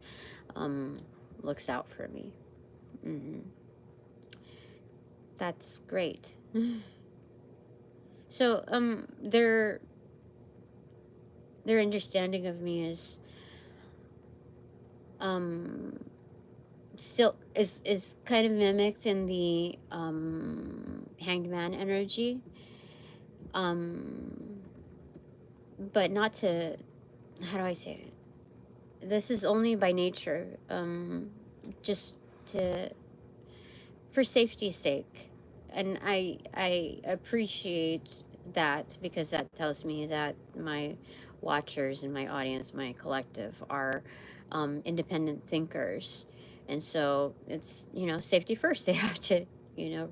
looks out for me. That's great. So their understanding of me is still is kind of mimicked in the Hanged Man energy, but not to, how do I say it? This is only by nature, just for safety's sake. And I appreciate that, because that tells me that my watchers and my audience, my collective, are independent thinkers. And so it's, you know, safety first. They have to, you know,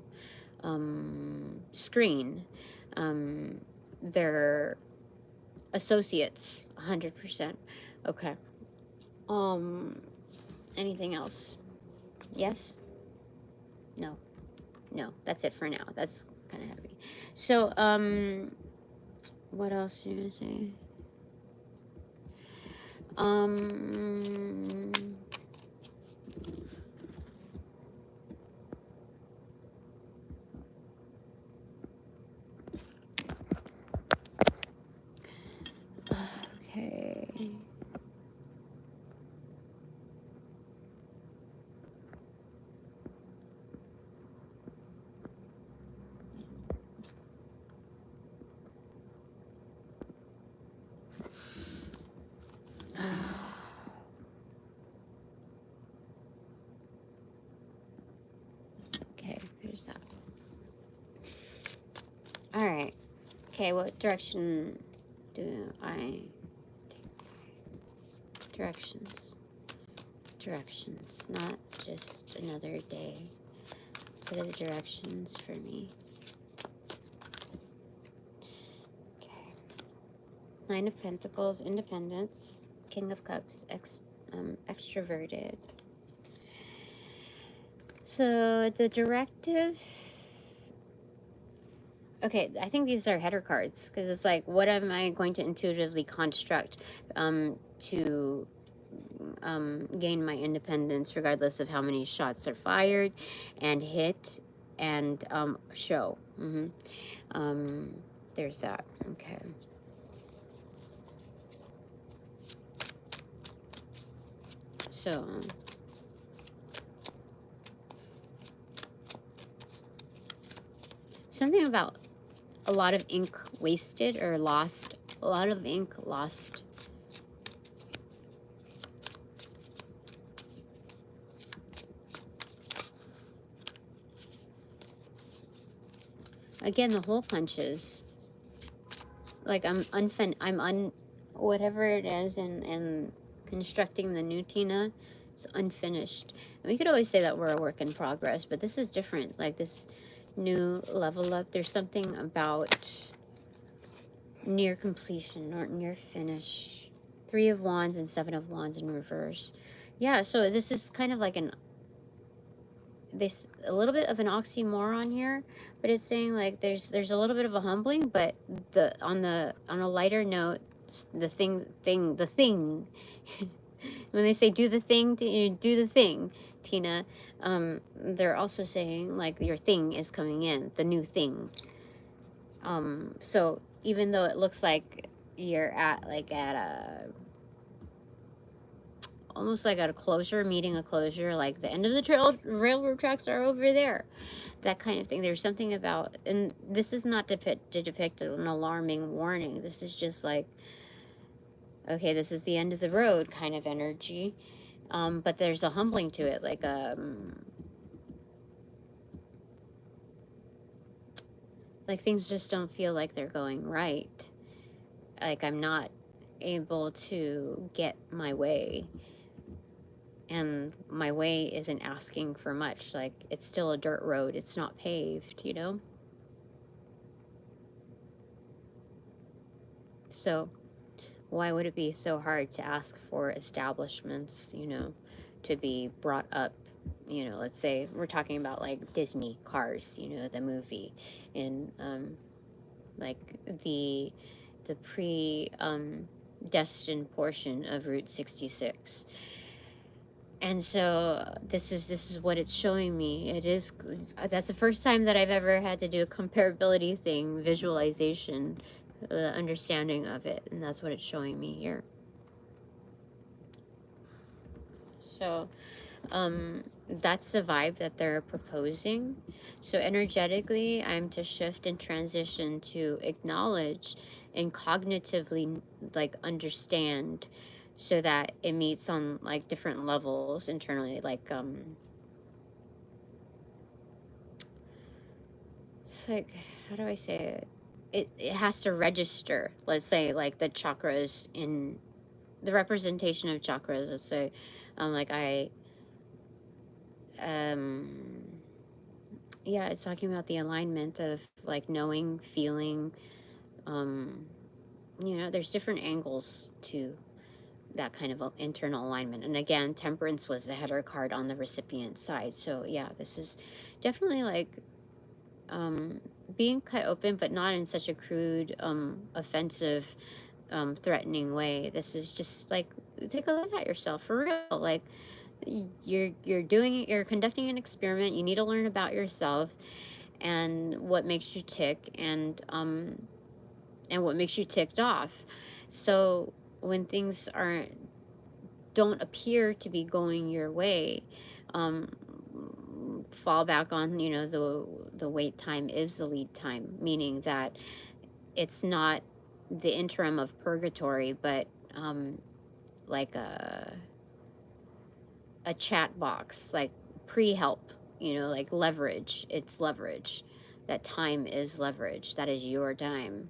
screen their associates 100%. Okay. Anything else? Yes? No. No, that's it for now. That's kind of heavy. So, what else do you say? Okay. Okay, there's that. All right. Okay, what direction do I take? Directions, not just another day. What are the directions for me? Okay. Nine of Pentacles, independence. King of Cups, extroverted. So the directive, okay, I think these are header cards, because it's like, what am I going to intuitively construct to gain my independence, regardless of how many shots are fired and hit and show. There's that. Okay. So something about a lot of ink wasted or lost. A lot of ink lost. Again, the hole punches. Like whatever it is, and constructing the new Tina, it's unfinished. And we could always say that we're a work in progress, but this is different. Like this new level up, there's something about near completion or near finish. 3 of Wands and 7 of Wands in reverse. Yeah, so this is kind of like a little bit of an oxymoron here, but it's saying like there's a little bit of a humbling, but on a lighter note, the thing when they say do the thing, do the thing, Tina, they're also saying like your thing is coming in, the new thing. So even though it looks like you're at almost like at a closure, meeting a closure, like the end of the railroad tracks are over there, that kind of thing. There's something about, and this is not to depict an alarming warning. This is just like, okay, this is the end of the road kind of energy, but there's a humbling to it, like like things just don't feel like they're going right. Like I'm not able to get my way, and my way isn't asking for much. Like it's still a dirt road, it's not paved, you know? So why would it be so hard to ask for establishments, you know, to be brought up? You know, let's say we're talking about like Disney Cars, you know, the movie, and like the pre destined portion of Route 66. And so this is what it's showing me. It is, that's the first time that I've ever had to do a comparability thing, visualization, understanding of it, and that's what it's showing me here. So that's the vibe that they're proposing. So energetically, I'm to shift and transition to acknowledge and cognitively like understand, so that it meets on like different levels internally, like it's like, how do I say it? It has to register, let's say, like the chakras in the representation of chakras. Let's say like yeah, it's talking about the alignment of like knowing, feeling, you know, there's different angles to that kind of internal alignment. And again, temperance was the header card on the recipient side. So yeah, this is definitely like being cut open, but not in such a crude, offensive, threatening way. This is just like, take a look at yourself for real. Like you're conducting an experiment. You need to learn about yourself and what makes you tick, and what makes you ticked off. So when things don't appear to be going your way, fall back on, you know, the wait time is the lead time, meaning that it's not the interim of purgatory, but like a chat box, like pre-help, you know, like leverage. It's leverage. That time is leverage. That is your time.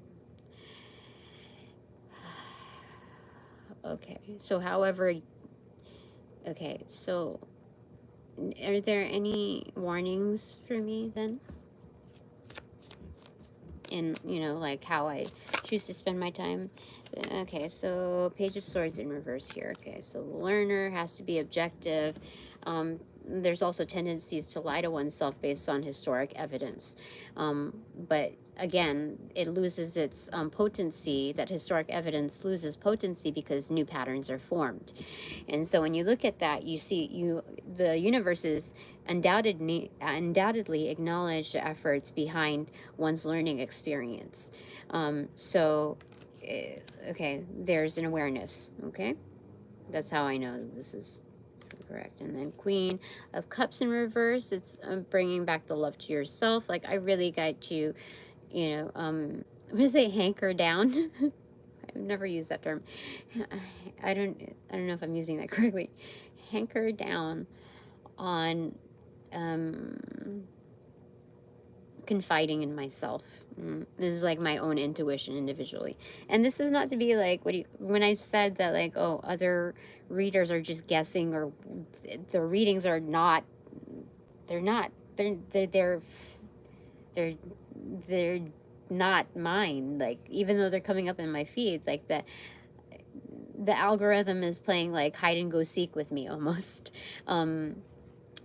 Okay, so however, okay, so are there any warnings for me then? In, you know, like how I choose to spend my time? Okay, so Page of Swords in reverse here. Okay, so the learner has to be objective. There's also tendencies to lie to oneself based on historic evidence. But again, it loses its potency. That historic evidence loses potency because new patterns are formed. And so when you look at that, you see the universes undoubtedly acknowledge the efforts behind one's learning experience. So okay, there's an awareness. Okay, that's how I know this is correct. And then Queen of Cups in reverse, it's bringing back the love to yourself. Like I really got to, you know, what does it, hanker down? I've never used that term. I don't know if I'm using that correctly. Hanker down on confiding in myself. This is like my own intuition individually. And this is not to be like, when I've said that, like, oh, other readers are just guessing, or the readings are not, they're not mine. Like, even though they're coming up in my feed, like the algorithm is playing like hide and go seek with me almost.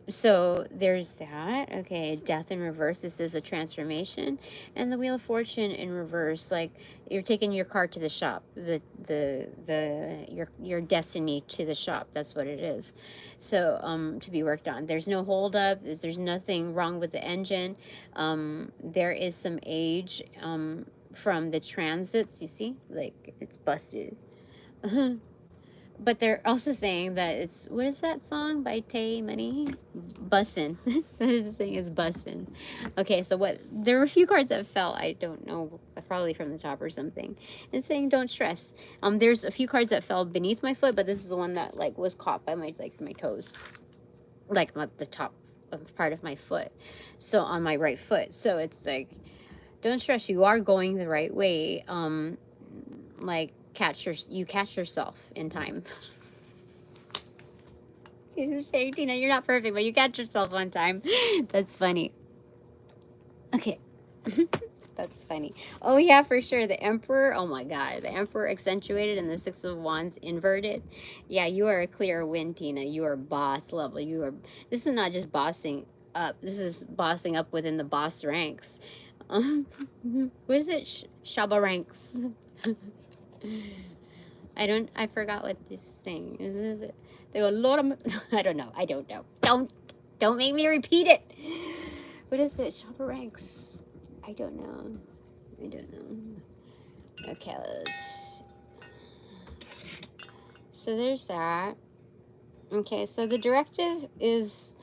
So there's that. Okay, Death in reverse, this is a transformation. And the Wheel of Fortune in reverse, like you're taking your car to the shop, your destiny to the shop. That's what it is. So to be worked on. There's no hold up, there's nothing wrong with the engine. There is some age from the transits, you see, like it's busted. But they're also saying that it's, what is that song by Tay Money? Bussin. They're saying it's Bussin. Okay, so there were a few cards that fell. I don't know, probably from the top or something. It's saying don't stress. There's a few cards that fell beneath my foot, but this is the one that like was caught by my toes, like the top part of my foot. So on my right foot. So it's like, don't stress. You are going the right way. Like you catch yourself in time. Saying, Tina, you're not perfect, but you catch yourself on time. That's funny. Okay. That's funny. Oh yeah, for sure. The Emperor. Oh my God, the Emperor accentuated and the Six of Wands inverted. Yeah, you are a clear win, Tina. You are boss level. You are. This is not just bossing up. This is bossing up within the boss ranks. What is it? Shaba ranks. I forgot what this thing is. Is it? They go, Lord of, I don't know. Don't make me repeat it. What is it? Shopper ranks. I don't know. Okay, so there's that. Okay, so the directive is,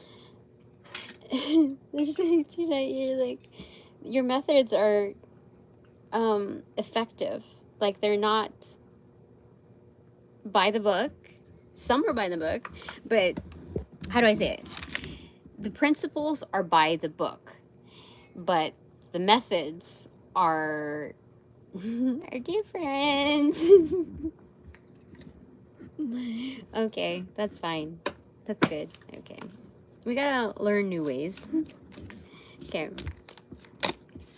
they're saying tonight, you're like, your methods are effective. Like, they're not by the book. Some are by the book, but how do I say it? The principles are by the book, but the methods are different. Okay, that's fine. That's good. Okay. We gotta learn new ways. Okay.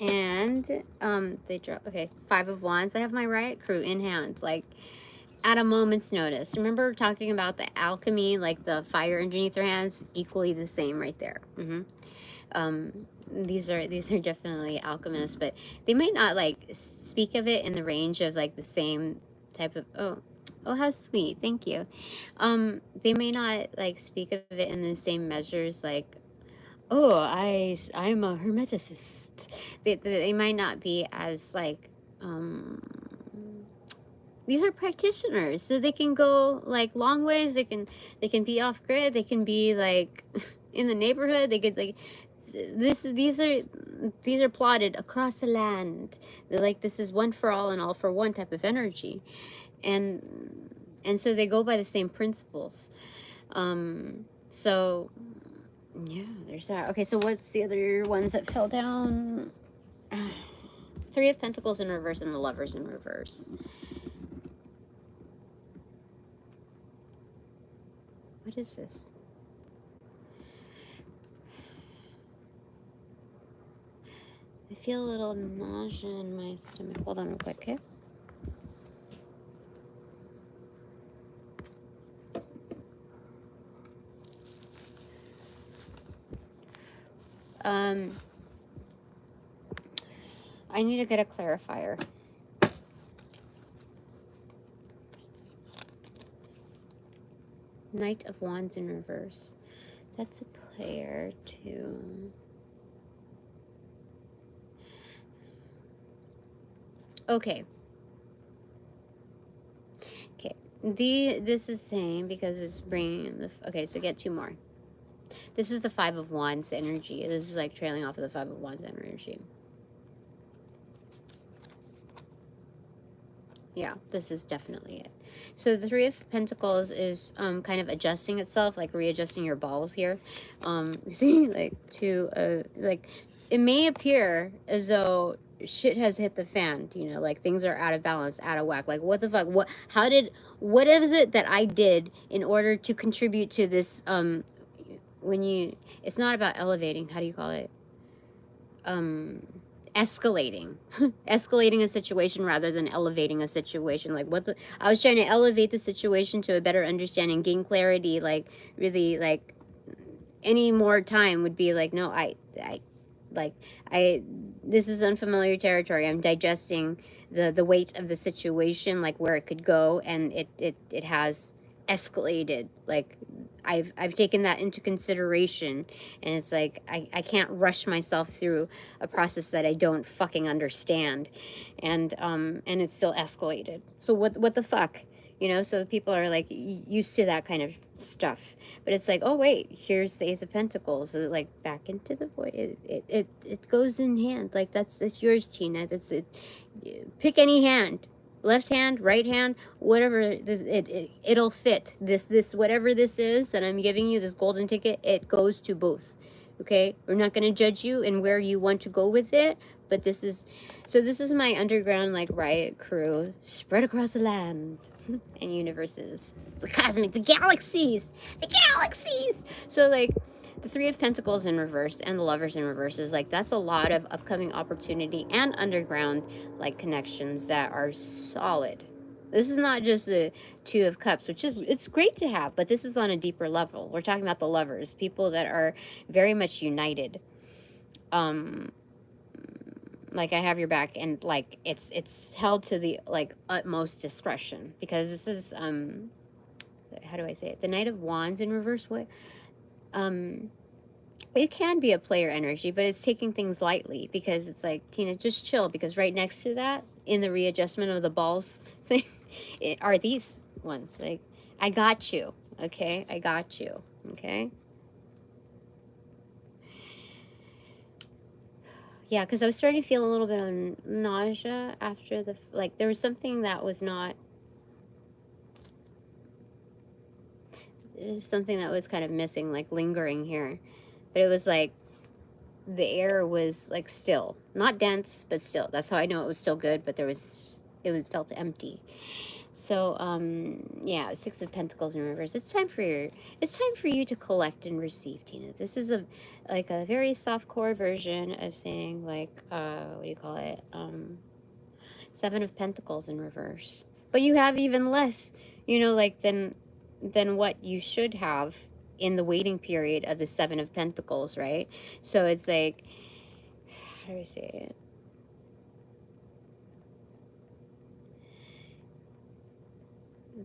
And they drop, okay, Five of Wands. I have my riot crew in hand, like at a moment's notice. Remember talking about the alchemy, like the fire underneath their hands, equally the same right there. These are definitely alchemists, but they might not like speak of it in the range of like the same type of, oh how sweet, thank you. They may not like speak of it in the same measures, like, oh, I'm a hermeticist. They might not be as like, these are practitioners, so they can go like long ways. They can be off grid. They can be like in the neighborhood. They could like these are plotted across the land. They're like, this is one for all and all for one type of energy, and so they go by the same principles. So yeah, there's that. Okay, so what's the other ones that fell down? Three of Pentacles in reverse and the Lovers in reverse. What is this? I feel a little nausea in my stomach. Hold on real quick, okay? I need to get a clarifier. Knight of Wands in reverse. That's a player too. Okay. Okay. This is saying, because it's bringing the, okay, so get two more. This is the Five of Wands energy. This is like trailing off of the Five of Wands energy. Yeah, this is definitely it. So the Three of Pentacles is kind of adjusting itself, like readjusting your balls here. See, like like it may appear as though shit has hit the fan, you know, like things are out of balance, out of whack. Like, what the fuck? What is it that I did in order to contribute to this? It's not about elevating. How do you call it? Escalating escalating a situation rather than elevating a situation. Like, I was trying to elevate the situation to a better understanding, gain clarity. Like, really, like, any more time would be like, no, this is unfamiliar territory. I'm digesting the weight of the situation, like where it could go, and it has escalated. Like, I've taken that into consideration, and it's like I can't rush myself through a process that I don't fucking understand, and it's still escalated. So what the fuck, you know? So people are like used to that kind of stuff, but it's like, oh wait, here's the Ace of Pentacles, like back into the void. It goes in hand, like that's yours, Tina. That's it. Pick any hand. Left hand, right hand, whatever, it'll fit. This whatever this is that I'm giving you, this golden ticket, it goes to both. okay? We're not going to judge you and where you want to go with it, but this is my underground, like, riot crew spread across the land and universes, the cosmic, the galaxies. So, like, the Three of Pentacles in reverse and the Lovers in reverse is, like, that's a lot of upcoming opportunity and underground, like, connections that are solid. This is not just the Two of Cups, which is, it's great to have, but this is on a deeper level. We're talking about the lovers, people that are very much united. Like, I have your back, and, like, it's held to the, like, utmost discretion, because this is, how do I say it? The Knight of Wands in reverse. What? It can be a player energy, but it's taking things lightly, because it's like, Tina, just chill, because right next to that, in the readjustment of the balls thing, are these ones. Like, I got you, okay? I got you, okay? Yeah, because I was starting to feel a little bit of nausea after the, like, there was something that was not, there's something that was kind of missing, like, lingering here. But it was like, the air was, like, still. Not dense, but still. That's how I know it was still good, but felt empty. So, yeah, Six of Pentacles in reverse. It's time for you to collect and receive, Tina. This is a very soft core version of saying, like, what do you call it? Seven of Pentacles in reverse. But you have even less, like, than what you should have in the waiting period of the Seven of Pentacles, right? So it's like, how do I say it?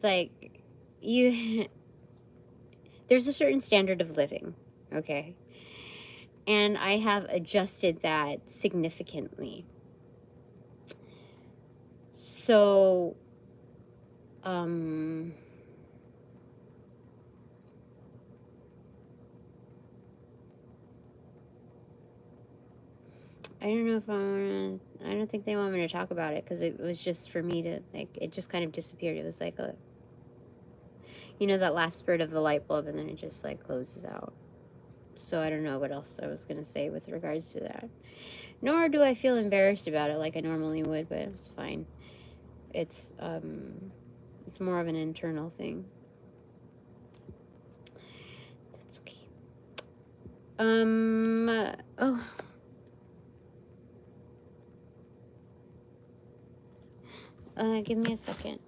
Like, there's a certain standard of living, okay? And I have adjusted that significantly. So, I don't know if I don't think they want me to talk about it, because it was just for me to, like, it just kind of disappeared. It was like that last spurt of the light bulb, and then it just, like, closes out. So I don't know what else I was going to say with regards to that. Nor do I feel embarrassed about it like I normally would, but it's fine. It's more of an internal thing. That's okay. Oh. Give me a second.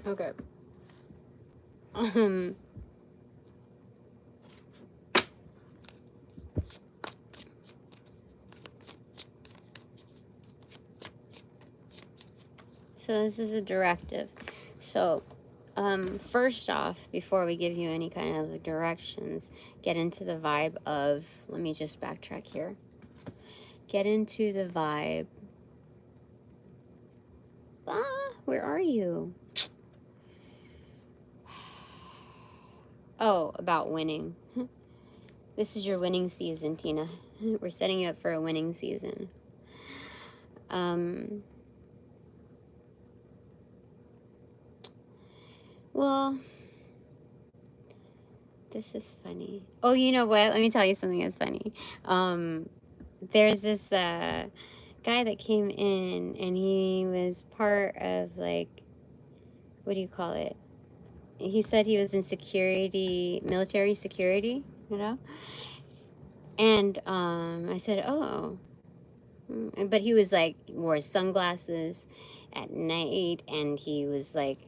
Okay. So this is a directive. So, first off, before we give you any kind of directions, get into the vibe of, let me just backtrack here. Get into the vibe. Where are you? Oh, about winning. This is your winning season, Tina. We're setting you up for a winning season. Well, this is funny. Oh, you know what? Let me tell you something that's funny. There's this guy that came in, and he was part of, like, what do you call it? He said he was in security, military security, And I said, oh. But he was, like, wore sunglasses at night, and he was, like,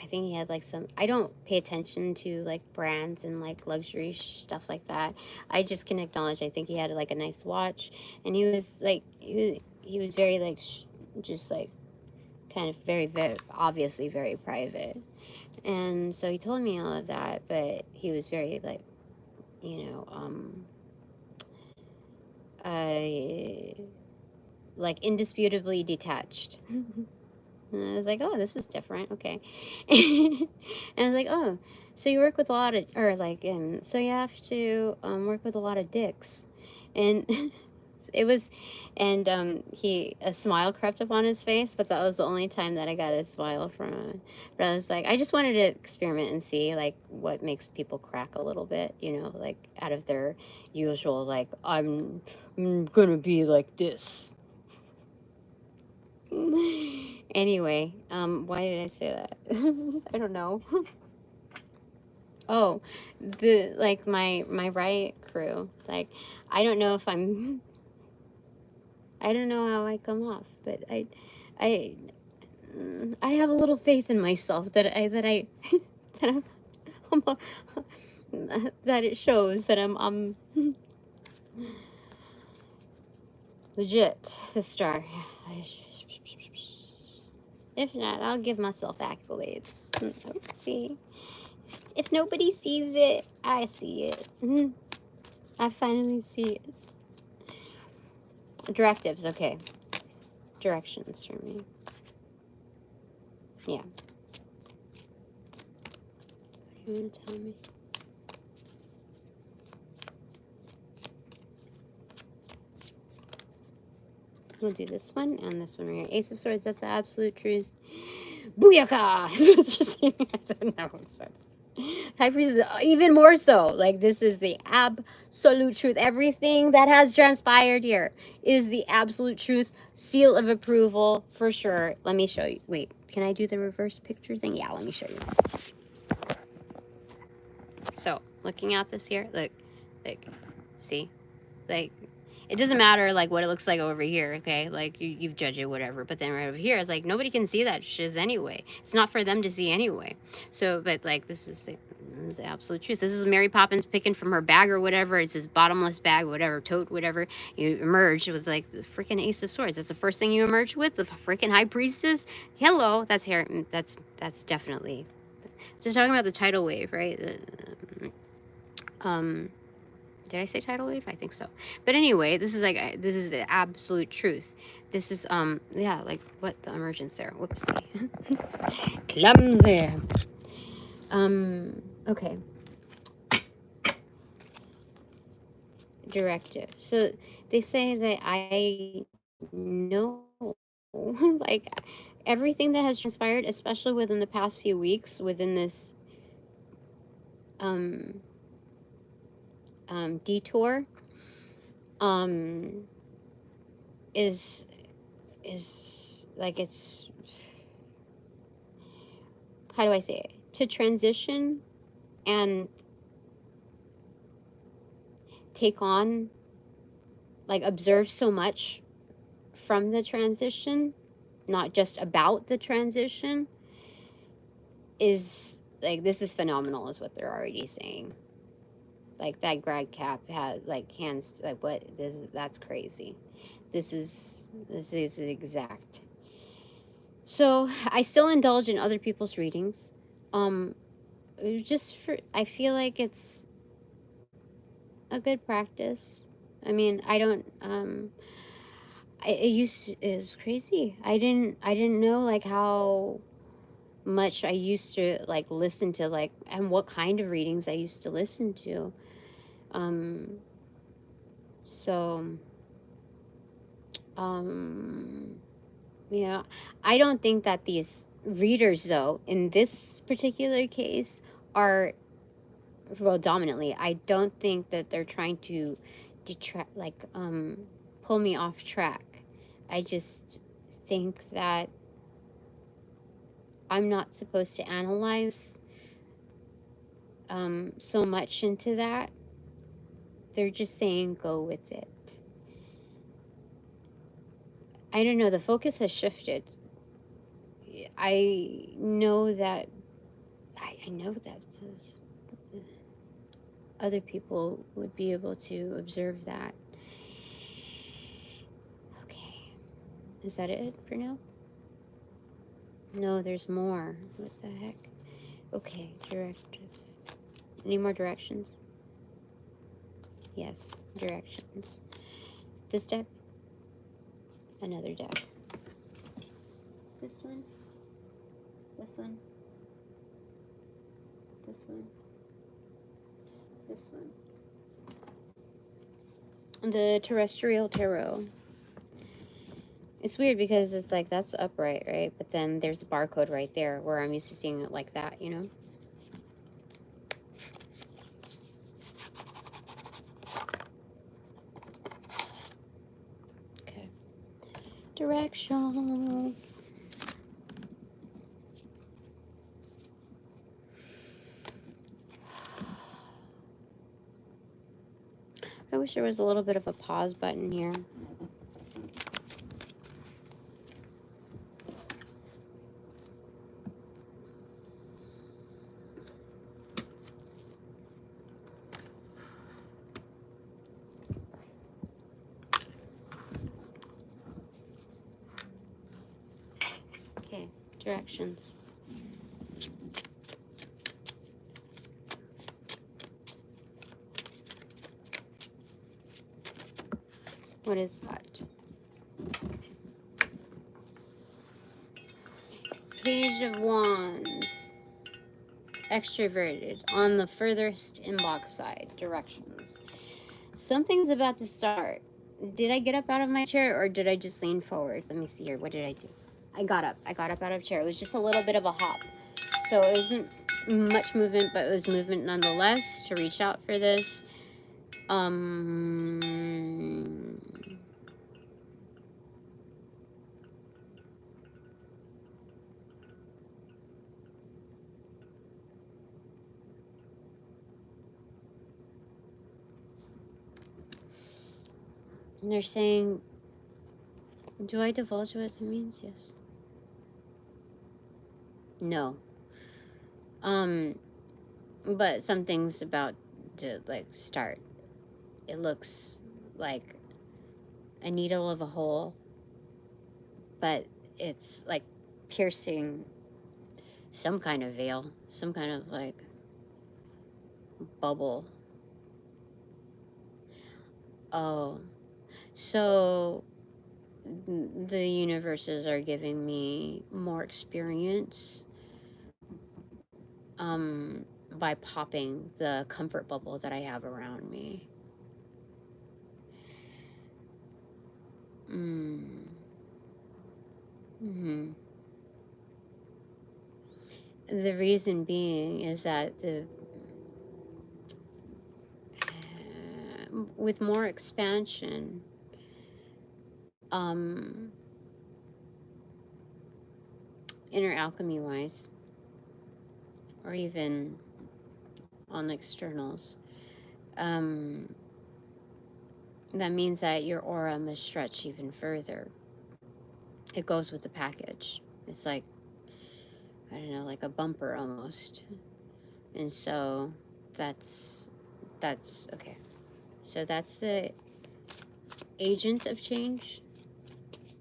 I think he had, like, some, I don't pay attention to, like, brands and, like, luxury stuff like that. I just can acknowledge, I think he had, like, a nice watch, and he was, like, he was very, like, just, like, kind of very, very, obviously very private. And so he told me all of that, but he was very, like, like, indisputably detached. And I was like, oh, this is different. Okay. And I was like, oh, so you work with a lot of, or like, so you have to work with a lot of dicks. And it was, and a smile crept up on his face, but that was the only time that I got a smile from him. But I was like, I just wanted to experiment and see like what makes people crack a little bit, you know, like out of their usual, like, I'm gonna be like this. Anyway, why did I say that? I don't know. Oh, like my riot crew. Like, I don't know if I'm. I don't know how I come off, but I have a little faith in myself that that I'm, that it shows that I'm legit. The star. If not, I'll give myself accolades. Oopsie. If nobody sees it, I see it. I finally see it. Directives, okay. Directions for me. Yeah. What do you want to tell me? We'll do this one and this one right here. Ace of Swords, that's the absolute truth. Booyaka! I don't know. High Priest is even more so. Like, this is the absolute truth. Everything that has transpired here is the absolute truth. Seal of approval for sure. Let me show you. Wait, can I do the reverse picture thing? Yeah, let me show you. So, looking at this here, look, see? Like, it doesn't matter, like, what it looks like over here, okay? Like, you've judged it, whatever. But then right over here, it's like, nobody can see that shiz anyway. It's not for them to see anyway. So, but, like, this is the absolute truth. This is Mary Poppins picking from her bag or whatever. It's this bottomless bag, whatever, tote, whatever. You emerge with, like, the freaking Ace of Swords. That's the first thing you emerge with, the freaking High Priestess. Hello. That's hair. That's definitely. So, talking about the tidal wave, right? Did I say tidal wave? I think so. But anyway, this is like, this is the absolute truth. This is, yeah, like, what? The emergence there. Whoopsie. Clumsy. Okay. Directive. So, they say that I know, like, everything that has transpired, especially within the past few weeks, within this, detour, is like, it's, how do I say it? To transition and take on, like, observe so much from the transition, not just about the transition, is, like, this is phenomenal is what they're already saying. Like, that grad cap has, like, hands, like, what, that's crazy. This is exact. So, I still indulge in other people's readings. Just for, I feel like it's a good practice. I mean, I don't, it was crazy. I didn't know, like, how much I used to, like, listen to, like, and what kind of readings I used to listen to. So, you know, I don't think that these readers, though, in this particular case, are, well, dominantly, I don't think that they're trying to detract, like, pull me off track. I just think that I'm not supposed to analyze so much into that. They're just saying go with it. I don't know, the focus has shifted. I know that other people would be able to observe that. Okay. Is that it for now? No, there's more. What the heck? Okay, directive. Any more directions? Yes, directions. This deck? Another deck. This one? This one. This one. This one. The Terrestrial Tarot. It's weird because it's like, that's upright, right? But then there's a barcode right there where I'm used to seeing it like that, you know? Okay. Directions. I wish there was a little bit of a pause button here. Okay, directions. What is that? Page of Wands. Extroverted. On the furthest inbox side. Directions. Something's about to start. Did I get up out of my chair or did I just lean forward? Let me see here. What did I do? I got up. I got up out of the chair. It was just a little bit of a hop. So it wasn't much movement, but it was movement nonetheless to reach out for this. They're saying, do I divulge what it means? Yes. No. But something's about to like start. It looks like a needle of a hole, but it's like piercing some kind of veil, some kind of like bubble. Oh, so the universes are giving me more experience by popping the comfort bubble that I have around me. The reason being is that with more expansion, inner alchemy wise, or even on the externals, that means that your aura must stretch even further. It goes with the package. It's like, I don't know, like a bumper almost. And so that's okay. So that's the agent of change.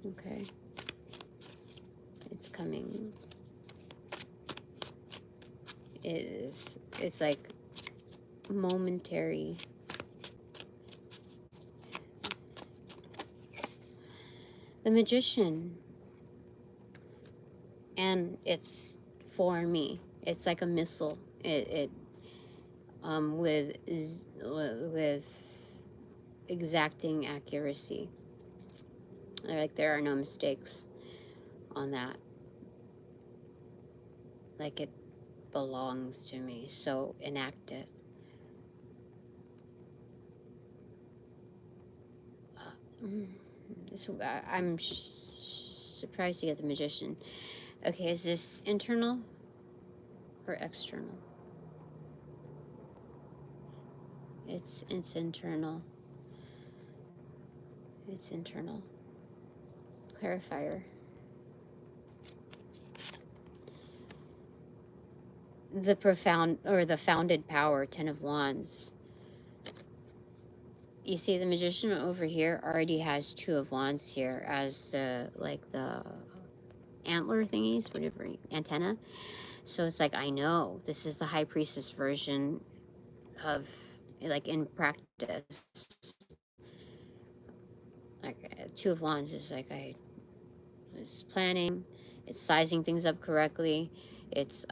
Okay. It's coming. It's like momentary. The Magician. And it's for me. It's like a missile. With exacting accuracy. Like there are no mistakes on that. Like it belongs to me, so enact it. I'm surprised to get the Magician. Okay, is this internal or external? It's internal. It's internal. Clarifier. The profound, or the founded power, 10 of Wands. You see the Magician over here already has 2 of Wands here as the, like the antler thingies, whatever, antenna. So it's like, I know this is the High Priestess version of, like, in practice. Like 2 of Wands is like, I was planning, It's sizing things up correctly. It's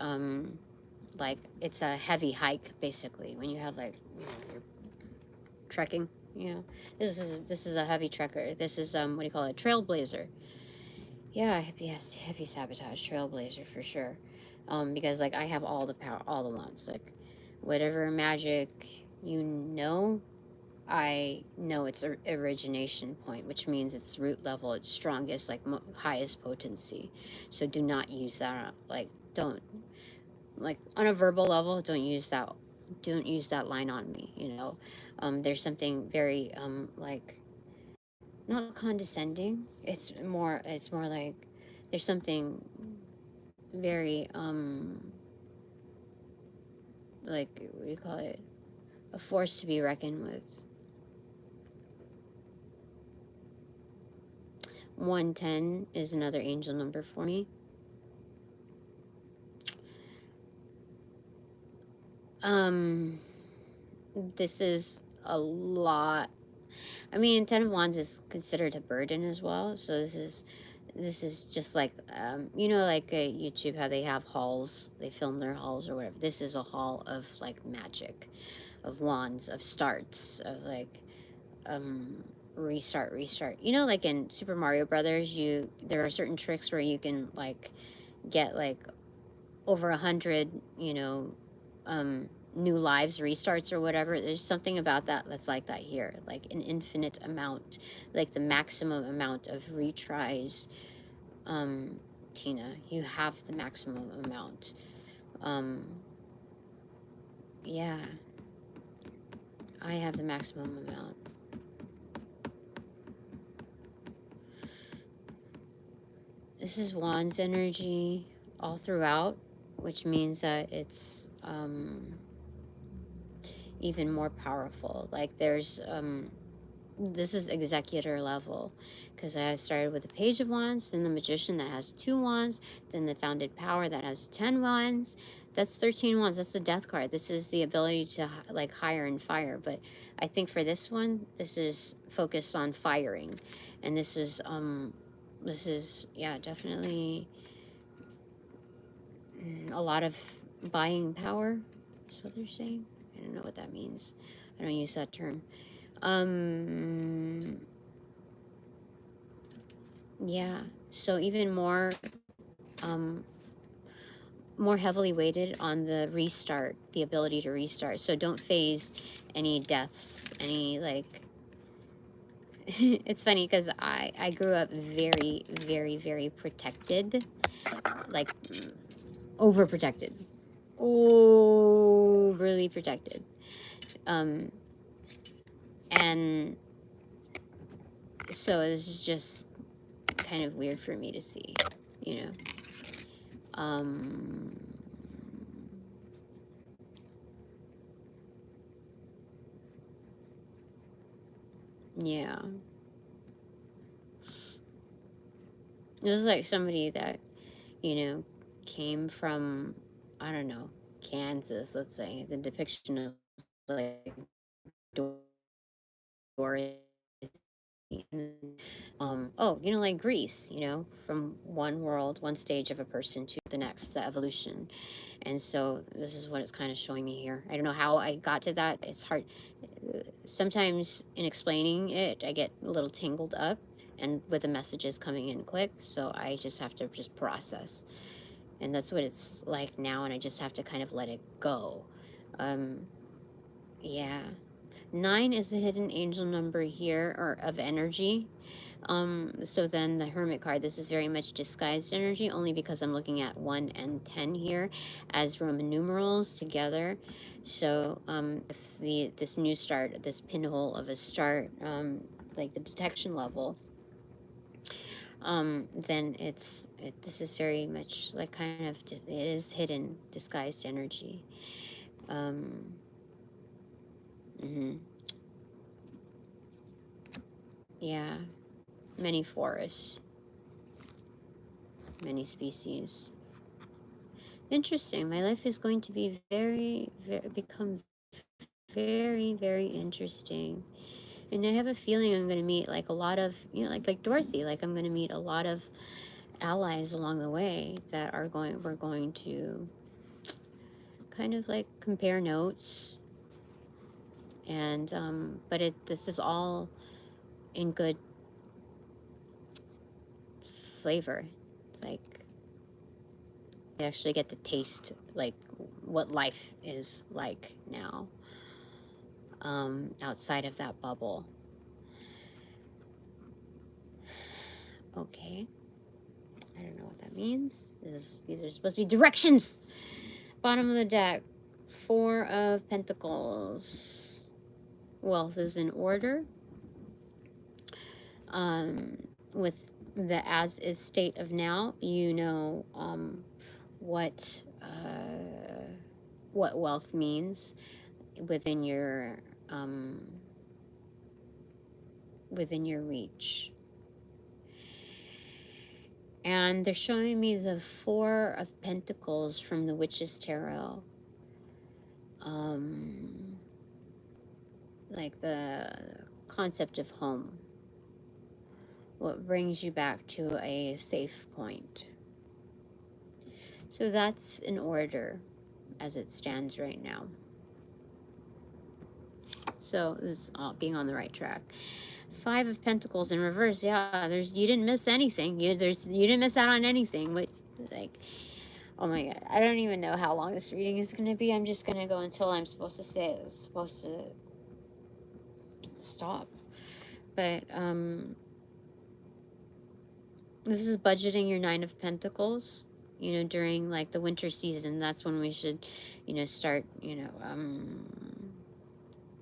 like it's a heavy hike basically when you have like, you know, you're trekking. You know, this is a heavy trekker. This is what do you call it? Trailblazer. Yeah, yes, heavy sabotage, trailblazer for sure. Because like I have all the power, all the wands, like whatever magic you know, I know its origination point, which means its root level, its strongest, like highest potency. So do not use that. Like don't, like on a verbal level, don't use that. Don't use that line on me. You know, there's something very like not condescending. It's more like there's something very like what do you call it? A force to be reckoned with. 110 is another angel number for me. This is a lot. I mean, 10 of Wands is considered a burden as well. So this is just like you know, like YouTube, how they have hauls, they film their hauls or whatever. This is a haul of like magic, of wands, of starts, of like restart. You know, like in Super Mario Brothers, there are certain tricks where you can like get like over 100, you know, new lives, restarts or whatever. There's something about that that's like that here, like an infinite amount, like the maximum amount of retries. Tina, you have the maximum amount. Yeah, I have the maximum amount. This is Wands energy all throughout, which means that it's even more powerful. Like there's this is executor level, because I started with the Page of Wands, then the Magician that has 2 wands, then the Founded Power that has 10 wands. That's 13 wands. That's the Death card. This is the ability to like hire and fire. But I think for this one, this is focused on firing, and this is yeah, definitely a lot of buying power. Is what they're saying. I don't know what that means. I don't use that term. Yeah, so even more more heavily weighted on the restart, the ability to restart. So don't phase any deaths, any like it's funny because I grew up very, very, very protected, like overprotected, overly protected. And so this is just kind of weird for me to see, you know. Yeah. This is like somebody that, you know, came from, I don't know, Kansas, let's say, the depiction of like Dorothy. Oh, you know, like Greece, you know, from one world, one stage of a person to the next, the evolution. And so this is what it's kind of showing me here. I don't know how I got to that. It's hard. Sometimes in explaining it, I get a little tangled up and with the messages coming in quick. So I just have to just process. And that's what it's like now. And I just have to kind of let it go. Yeah. 9 is a hidden angel number here, or of energy. So then the Hermit card, this is very much disguised energy, only because I'm looking at 1 and 10 here as Roman numerals together. So if this new start, this pinhole of a start, like the detection level, then this is very much like kind of, it is hidden, disguised energy. Yeah, many forests, many species. Interesting. My life is going to be become very, very interesting. And I have a feeling I'm going to meet like a lot of, you know, like Dorothy, like I'm going to meet a lot of allies along the way that we're going to kind of like compare notes, and but this is all in good flavor. Like, you actually get to taste like what life is like now, outside of that bubble. Okay, I don't know what that means. These are supposed to be directions. Bottom of the deck, 4 of Pentacles. Wealth is in order. With the as is state of now, you know what wealth means within your reach. And they're showing me the 4 of Pentacles from the Witch's Tarot. Like the concept of home. What brings you back to a safe point. So that's in order as it stands right now. So this is being on the right track. 5 of Pentacles in reverse. Yeah, you didn't miss anything. You didn't miss out on anything. But like, oh my god, I don't even know how long this reading is gonna be. I'm just gonna go until I'm supposed to say it's supposed to stop. But this is budgeting your 9 of Pentacles. You know, during like the winter season, that's when we should, you know, start. You know,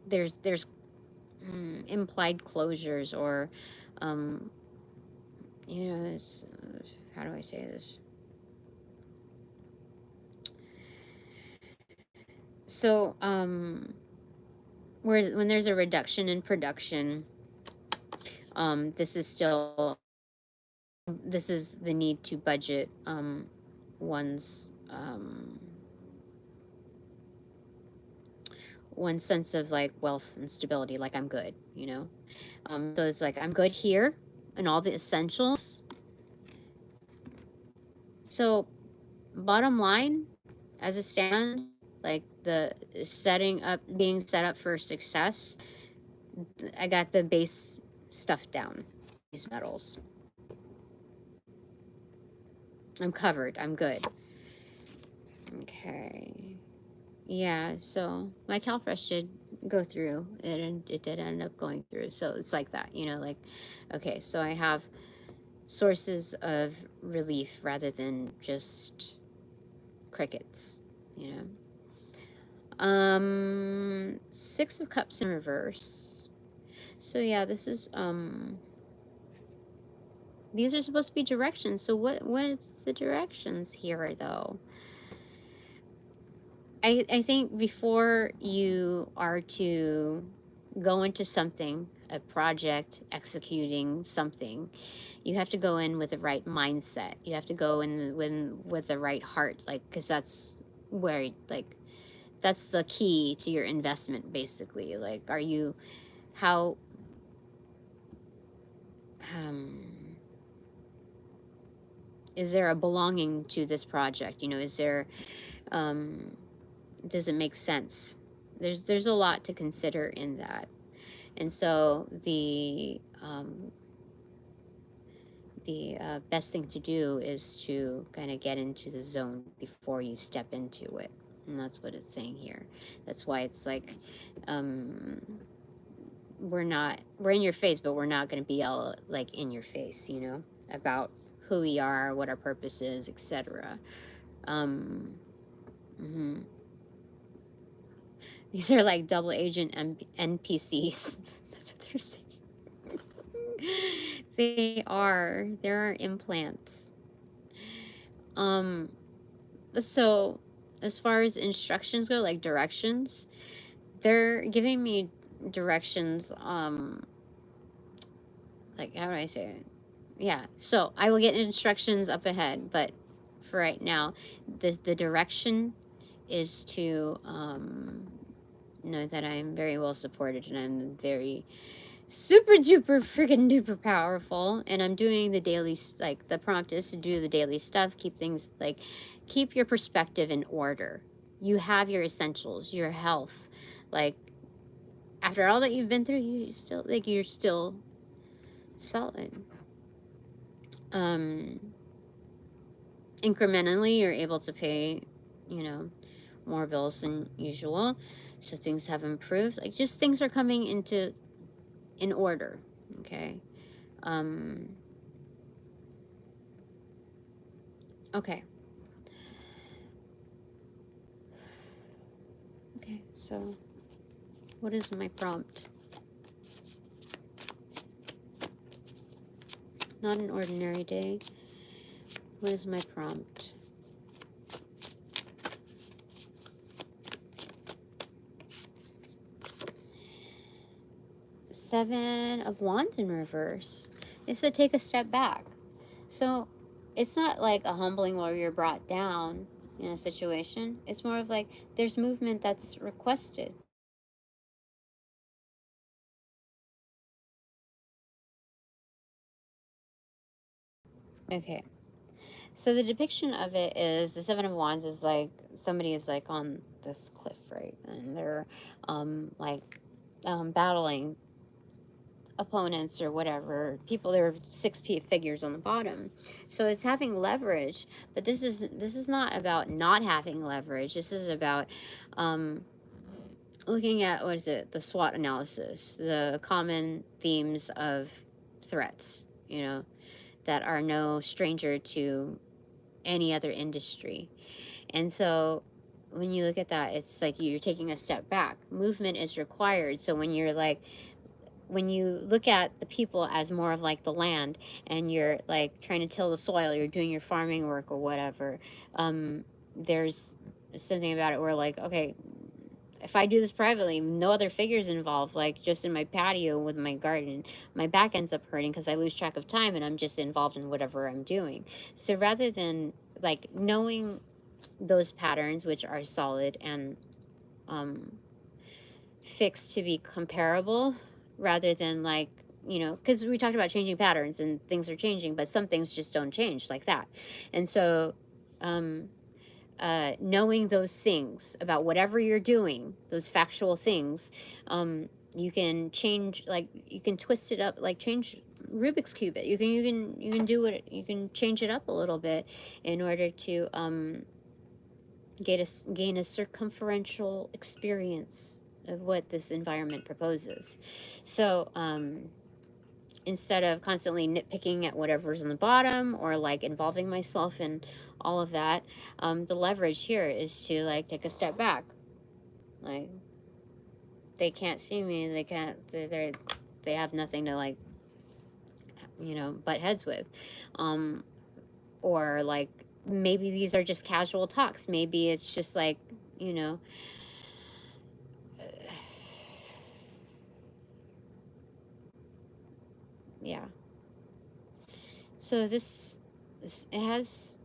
there's implied closures, or you know, how do I say this? So when there's a reduction in production, this is the need to budget one's one sense of like wealth and stability. Like, I'm good, you know. So it's like, I'm good here and all the essentials. So bottom line, as it stands, like the being set up for success, I got the base stuff down, these metals. I'm covered, I'm good. Okay. Yeah, so my CalFresh did go through, and it did end up going through. So it's like that, you know, like, okay, so I have sources of relief rather than just crickets, you know. 6 of Cups in reverse. So yeah, this is these are supposed to be directions. So what's the directions here though? I think before you are to go into something, a project, executing something, you have to go in with the right mindset. You have to go in with the right heart, like, because that's where, like, that's the key to your investment, basically. Like, how is there a belonging to this project? You know, is there, does it make sense? There's a lot to consider in that. And so the best thing to do is to kind of get into the zone before you step into it. And that's what it's saying here. That's why it's like, we're in your face, but we're not going to be all like in your face, you know, about who we are, what our purpose is, etc. These are like double agent NPCs. That's what they're saying. There are implants. So as far as instructions go, like directions, they're giving me directions, like, how do I say it? Yeah, so I will get instructions up ahead, but for right now, the direction is to know that I'm very well supported, and I'm very super duper freaking duper powerful, and I'm doing the daily, like, the prompt is to do the daily stuff, keep things, like, keep your perspective in order. You have your essentials, your health, like, after all that you've been through, you still, like, you're still solid. Incrementally, you're able to pay, you know, more bills than usual, so things have improved. Like, just things are coming into in order. Okay. Okay. Okay, so what is my prompt? Not an ordinary day. What is my prompt? Seven of Wands in reverse. It said take a step back. So it's not like a humbling where you're brought down in a situation. It's more of like there's movement that's requested. Okay. So the depiction of it is the Seven of Wands is like somebody is like on this cliff, right? And they're battling opponents or whatever people. There are six figures on the bottom, so it's having leverage. But this is not about not having leverage. This is about looking at, what is it, the SWOT analysis, the common themes of threats, you know, that are no stranger to any other industry. And so when you look at that, it's like you're taking a step back. Movement is required. So when you're like, when you look at the people as more of like the land, and you're like trying to till the soil, you're doing your farming work or whatever, there's something about it where like, okay, if I do this privately, no other figures involved, like just in my patio with my garden, my back ends up hurting because I lose track of time and I'm just involved in whatever I'm doing. So rather than like knowing those patterns, which are solid and fixed to be comparable, rather than like, you know, because we talked about changing patterns and things are changing, but some things just don't change like that. And so knowing those things about whatever you're doing, those factual things, you can change, like you can twist it up, like change Rubik's cube it. You can do it. You can change it up a little bit in order to gain a circumferential experience of what this environment proposes. So instead of constantly nitpicking at whatever's in the bottom or like involving myself in all of that, the leverage here is to like take a step back. Like, they can't see me, they have nothing to like, you know, butt heads with. Or like maybe these are just casual talks, maybe it's just like, you know, yeah. So this it has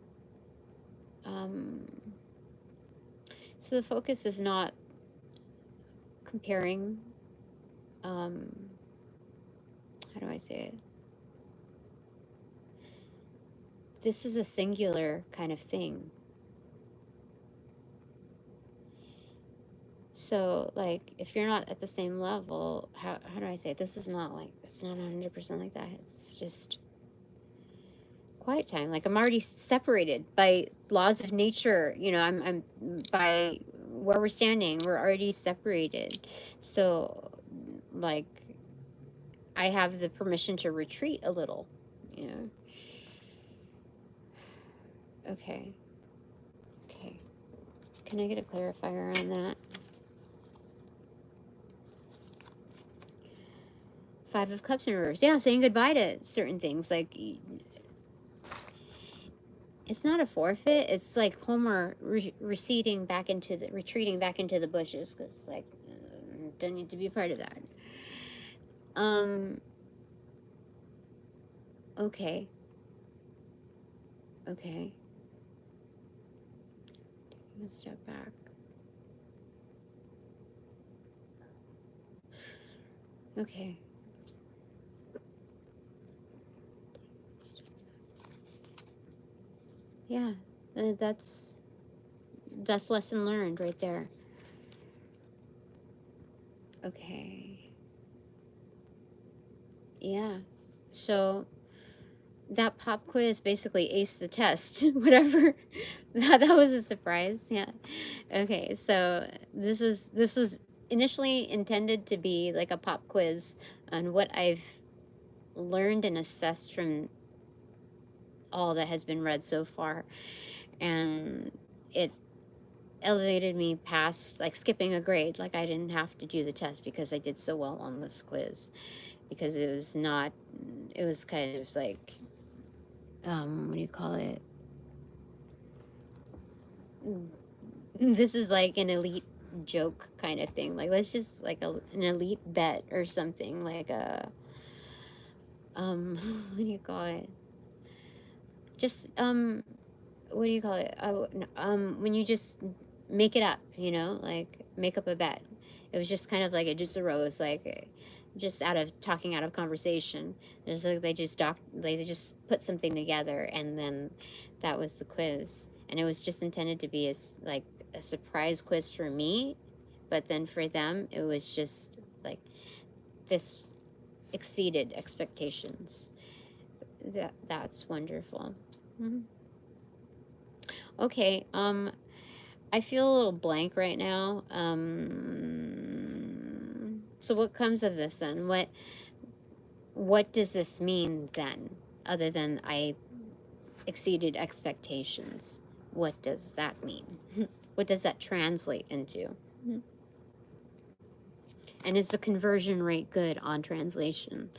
so the focus is not comparing, how do I say it? This is a singular kind of thing. So like if you're not at the same level, how do I say it? This is not like, it's not 100% like that. It's just quiet time. Like I'm already separated by laws of nature, you know, I'm by where we're standing, we're already separated. So like I have the permission to retreat a little, you know. Okay. Okay. Can I get a clarifier on that? Five of Cups in reverse. Yeah, saying goodbye to certain things. Like, it's not a forfeit. It's like Homer retreating back into the bushes, because like, don't need to be a part of that. Okay. Okay. Taking a step back. Okay. Yeah, that's lesson learned right there. Okay. Yeah. So that pop quiz basically aced the test. Whatever. That was a surprise. Yeah. Okay. So this was initially intended to be like a pop quiz on what I've learned and assessed from all that has been read so far, and it elevated me past like skipping a grade. Like I didn't have to do the test because I did so well on this quiz, because it was not, it was kind of like what do you call it, this is like an elite joke kind of thing, like let's just like an elite bet or something, like a what do you call it, just what do you call it, when you just make it up, you know, like make up a bet. It was just kind of like it just arose like just out of talking, out of conversation. It's like they just put something together, and then that was the quiz, and it was just intended to be like a surprise quiz for me, but then for them it was just like this exceeded expectations. That's wonderful. Mm-hmm. Okay, I feel a little blank right now. So what comes of this then? What does this mean then? Other than I exceeded expectations, what does that mean? What does that translate into? And is the conversion rate good on translation?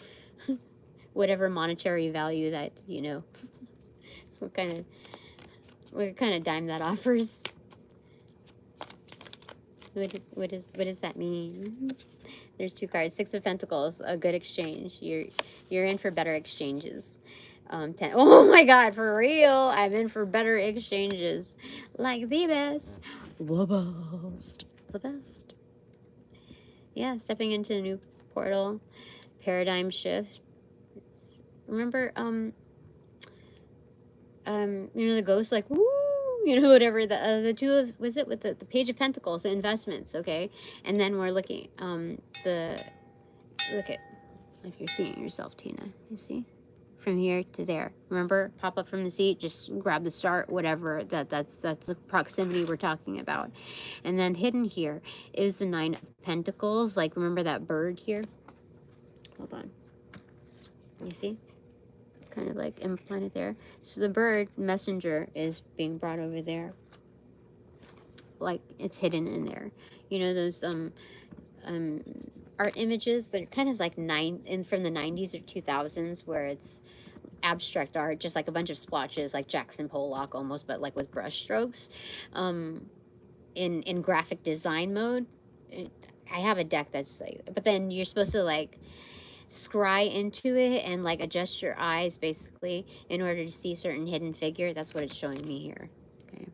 Whatever monetary value that, you know, what kind of dime that offers. What does that mean? There's two cards. Six of Pentacles, a good exchange. You're in for better exchanges. Oh my God, for real, I'm in for better exchanges. Like the best. The best. The best. Yeah, stepping into a new portal. Paradigm shift. Remember, you know, the ghost, like, woo, you know, whatever, the two of, was it with the Page of Pentacles, the investments, okay? And then we're looking, look at, if you're seeing yourself, Tina, you see? From here to there. Remember, pop up from the seat, just grab the start, whatever, that's the proximity we're talking about. And then hidden here is the Nine of Pentacles, like, remember that bird here? Hold on. You see? Kind of like implanted there. So the bird messenger is being brought over there, like it's hidden in there. You know those art images that are kind of like from the 90s or 2000s, where it's abstract art, just like a bunch of splotches, like Jackson Pollock almost, but like with brush strokes, in graphic design mode. I have a deck that's like, but then you're supposed to like scry into it and like adjust your eyes basically in order to see certain hidden figure. That's what it's showing me here. Okay.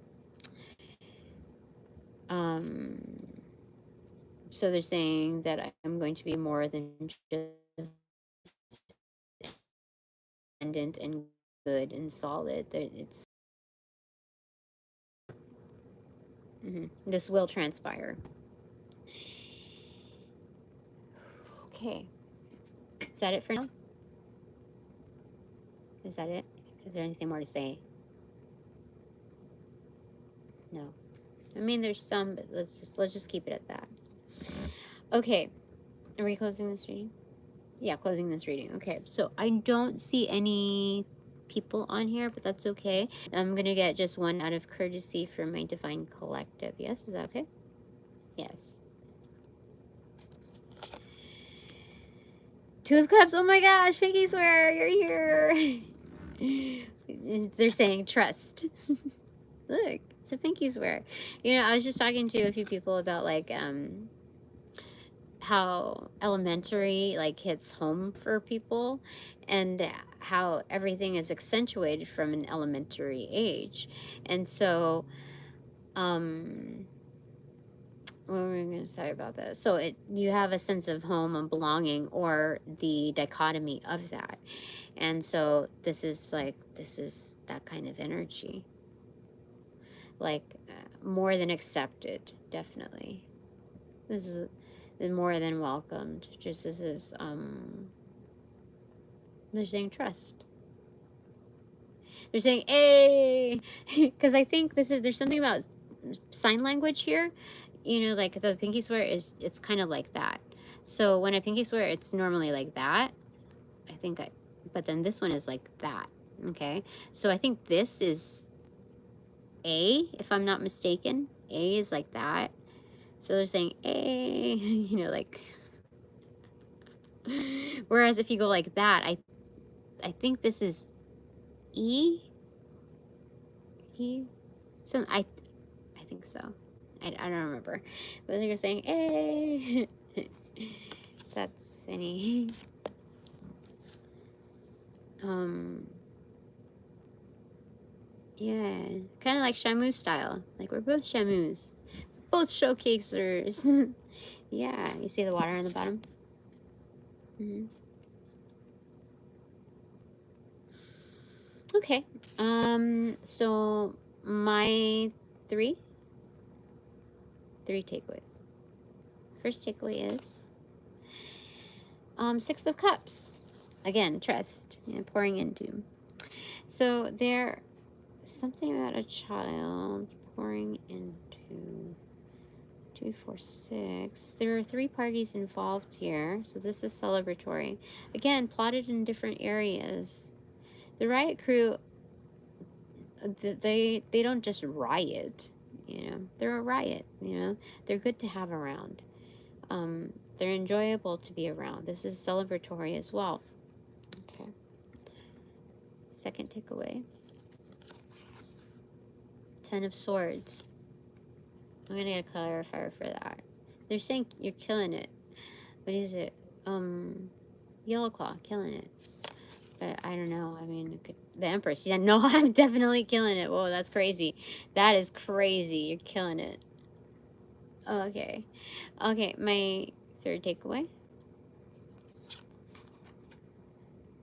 So they're saying that I'm going to be more than just independent and good and solid. It's this will transpire. Okay. Is that it for now? Is that it? Is there anything more to say? No. I mean, there's some, but let's just keep it at that. Okay. Are we closing this reading? Yeah, closing this reading. Okay, so I don't see any people on here, but that's okay. I'm gonna get just one out of courtesy for my divine collective. Yes, is that okay? Yes. Two of Cups. Oh my gosh, Pinky Swear, you're here. They're saying trust. Look, it's a Pinky Swear. You know, I was just talking to a few people about like how elementary like hits home for people, and how everything is accentuated from an elementary age. And so what were we going to say about this? So you have a sense of home and belonging, or the dichotomy of that. And so this is that kind of energy. like more than accepted, definitely. This is more than welcomed. Just this is they're saying trust. They're saying, hey, because I think there's something about sign language here. You know, like the pinky swear it's kind of like that. So when I pinky swear, it's normally like that. But then this one is like that. Okay, so I think this is A, if I'm not mistaken. A is like that. So they're saying A, you know, like. Whereas if you go like that, I think this is E. E. I think so. I don't remember. But they're saying A. That's funny. Yeah, kind of like Shamu style. Like we're both Shamus, both showcasers. Yeah, you see the water on the bottom. Okay. So my three takeaways. First takeaway is Six of Cups. Again, trust. You know, pouring into. So there. Something about a child pouring into 2, 4, 6. There are 3 parties involved here, so this is celebratory. Again, plotted in different areas. The riot crew, they don't just riot, you know. They're a riot, you know. They're good to have around. They're enjoyable to be around. This is celebratory as well. Okay. Second takeaway. 10 of Swords. I'm gonna get a clarifier for that. They're saying you're killing it. What is it? Yellow Claw, killing it. But I don't know. I mean, the Empress. Yeah, no, I'm definitely killing it. Whoa, that's crazy. That is crazy. You're killing it. Okay. Okay, my third takeaway.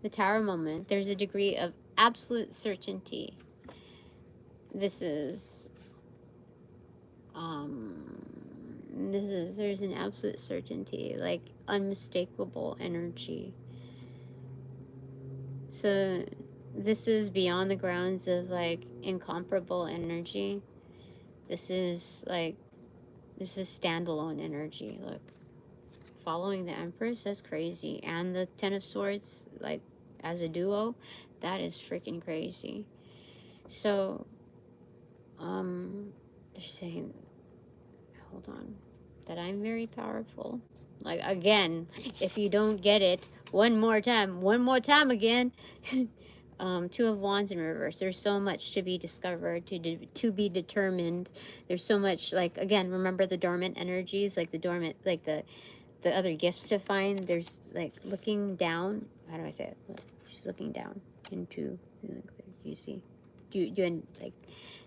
The Tower moment. There's a degree of absolute certainty. There's an absolute certainty, like unmistakable energy. So this is beyond the grounds of like incomparable energy. This is standalone energy. Look, following the Empress, that's crazy. And the 10 of Swords, like as a duo, that is freaking crazy. So they're saying, hold on, that I'm very powerful. Like, again, if you don't get it, one more time again. 2 of Wands in reverse. There's so much to be discovered, to be determined. There's so much, like, again, remember the dormant energies, like the dormant, like the other gifts to find. There's, like, looking down. How do I say it? She's looking down into, you see? Like,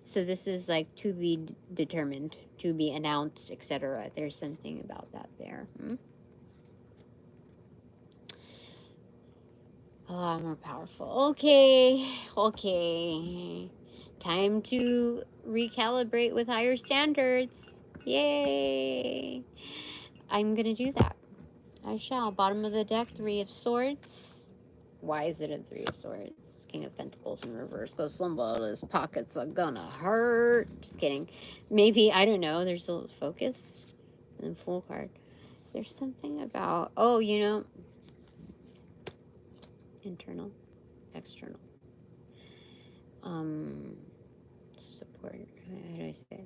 so this is like to be determined, to be announced, etc. There's something about that there. Oh, more powerful. Okay. Time to recalibrate with higher standards. Yay. I'm gonna do that. I shall. Bottom of the deck, 3 of Swords. Why is it a 3 of Swords? King of Pentacles in reverse. Because somebody's pockets are gonna hurt. Just kidding. Maybe, I don't know. There's a focus. And then Fool card. There's something about, oh, you know, internal, external. Support. How do I say it?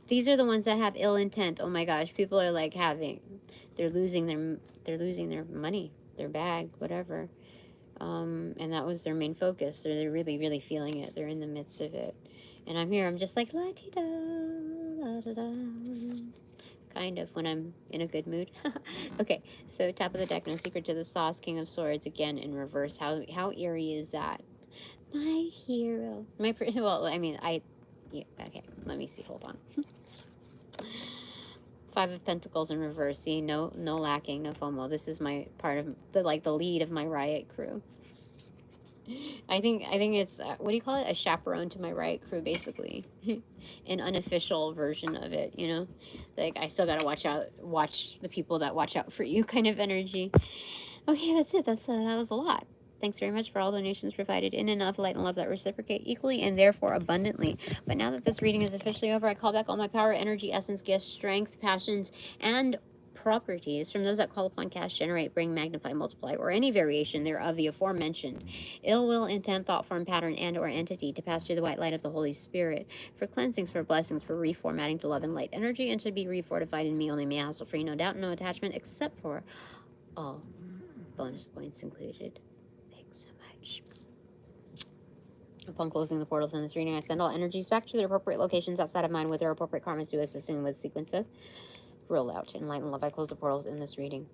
These are the ones that have ill intent. Oh my gosh, people are like they're losing their money, their bag, whatever. And that was their main focus. They're really, really feeling it. They're in the midst of it. And I'm here, I'm just like, la-di-da, la-da-da. Kind of, when I'm in a good mood. Okay, so top of the deck, no secret to the sauce, King of Swords, again in reverse. How eerie is that? My hero. Well, I mean, yeah, okay, let me see, hold on. 5 of Pentacles in reverse. See, no lacking, no FOMO. This is my part of the lead of my riot crew. I think it's what do you call it? A chaperone to my right crew, basically, an unofficial version of it. You know, like I still gotta watch the people that watch out for you, kind of energy. Okay, that's it. That was a lot. Thanks very much for all donations provided in and of light and love that reciprocate equally and therefore abundantly. But now that this reading is officially over, I call back all my power, energy, essence, gifts, strength, passions, and properties from those that call upon, cast, generate, bring, magnify, multiply, or any variation thereof the aforementioned ill will, intent, thought form, pattern, and or entity to pass through the white light of the Holy Spirit for cleansings, for blessings, for reformatting to love and light energy, and to be refortified in me only, may hassle free, no doubt, no attachment, except for all bonus points included. Thanks so much. Upon closing the portals in this reading, I send all energies back to their appropriate locations outside of mine with their appropriate karmas to assist in with sequence of rollout. In light and love, I close the portals in this reading.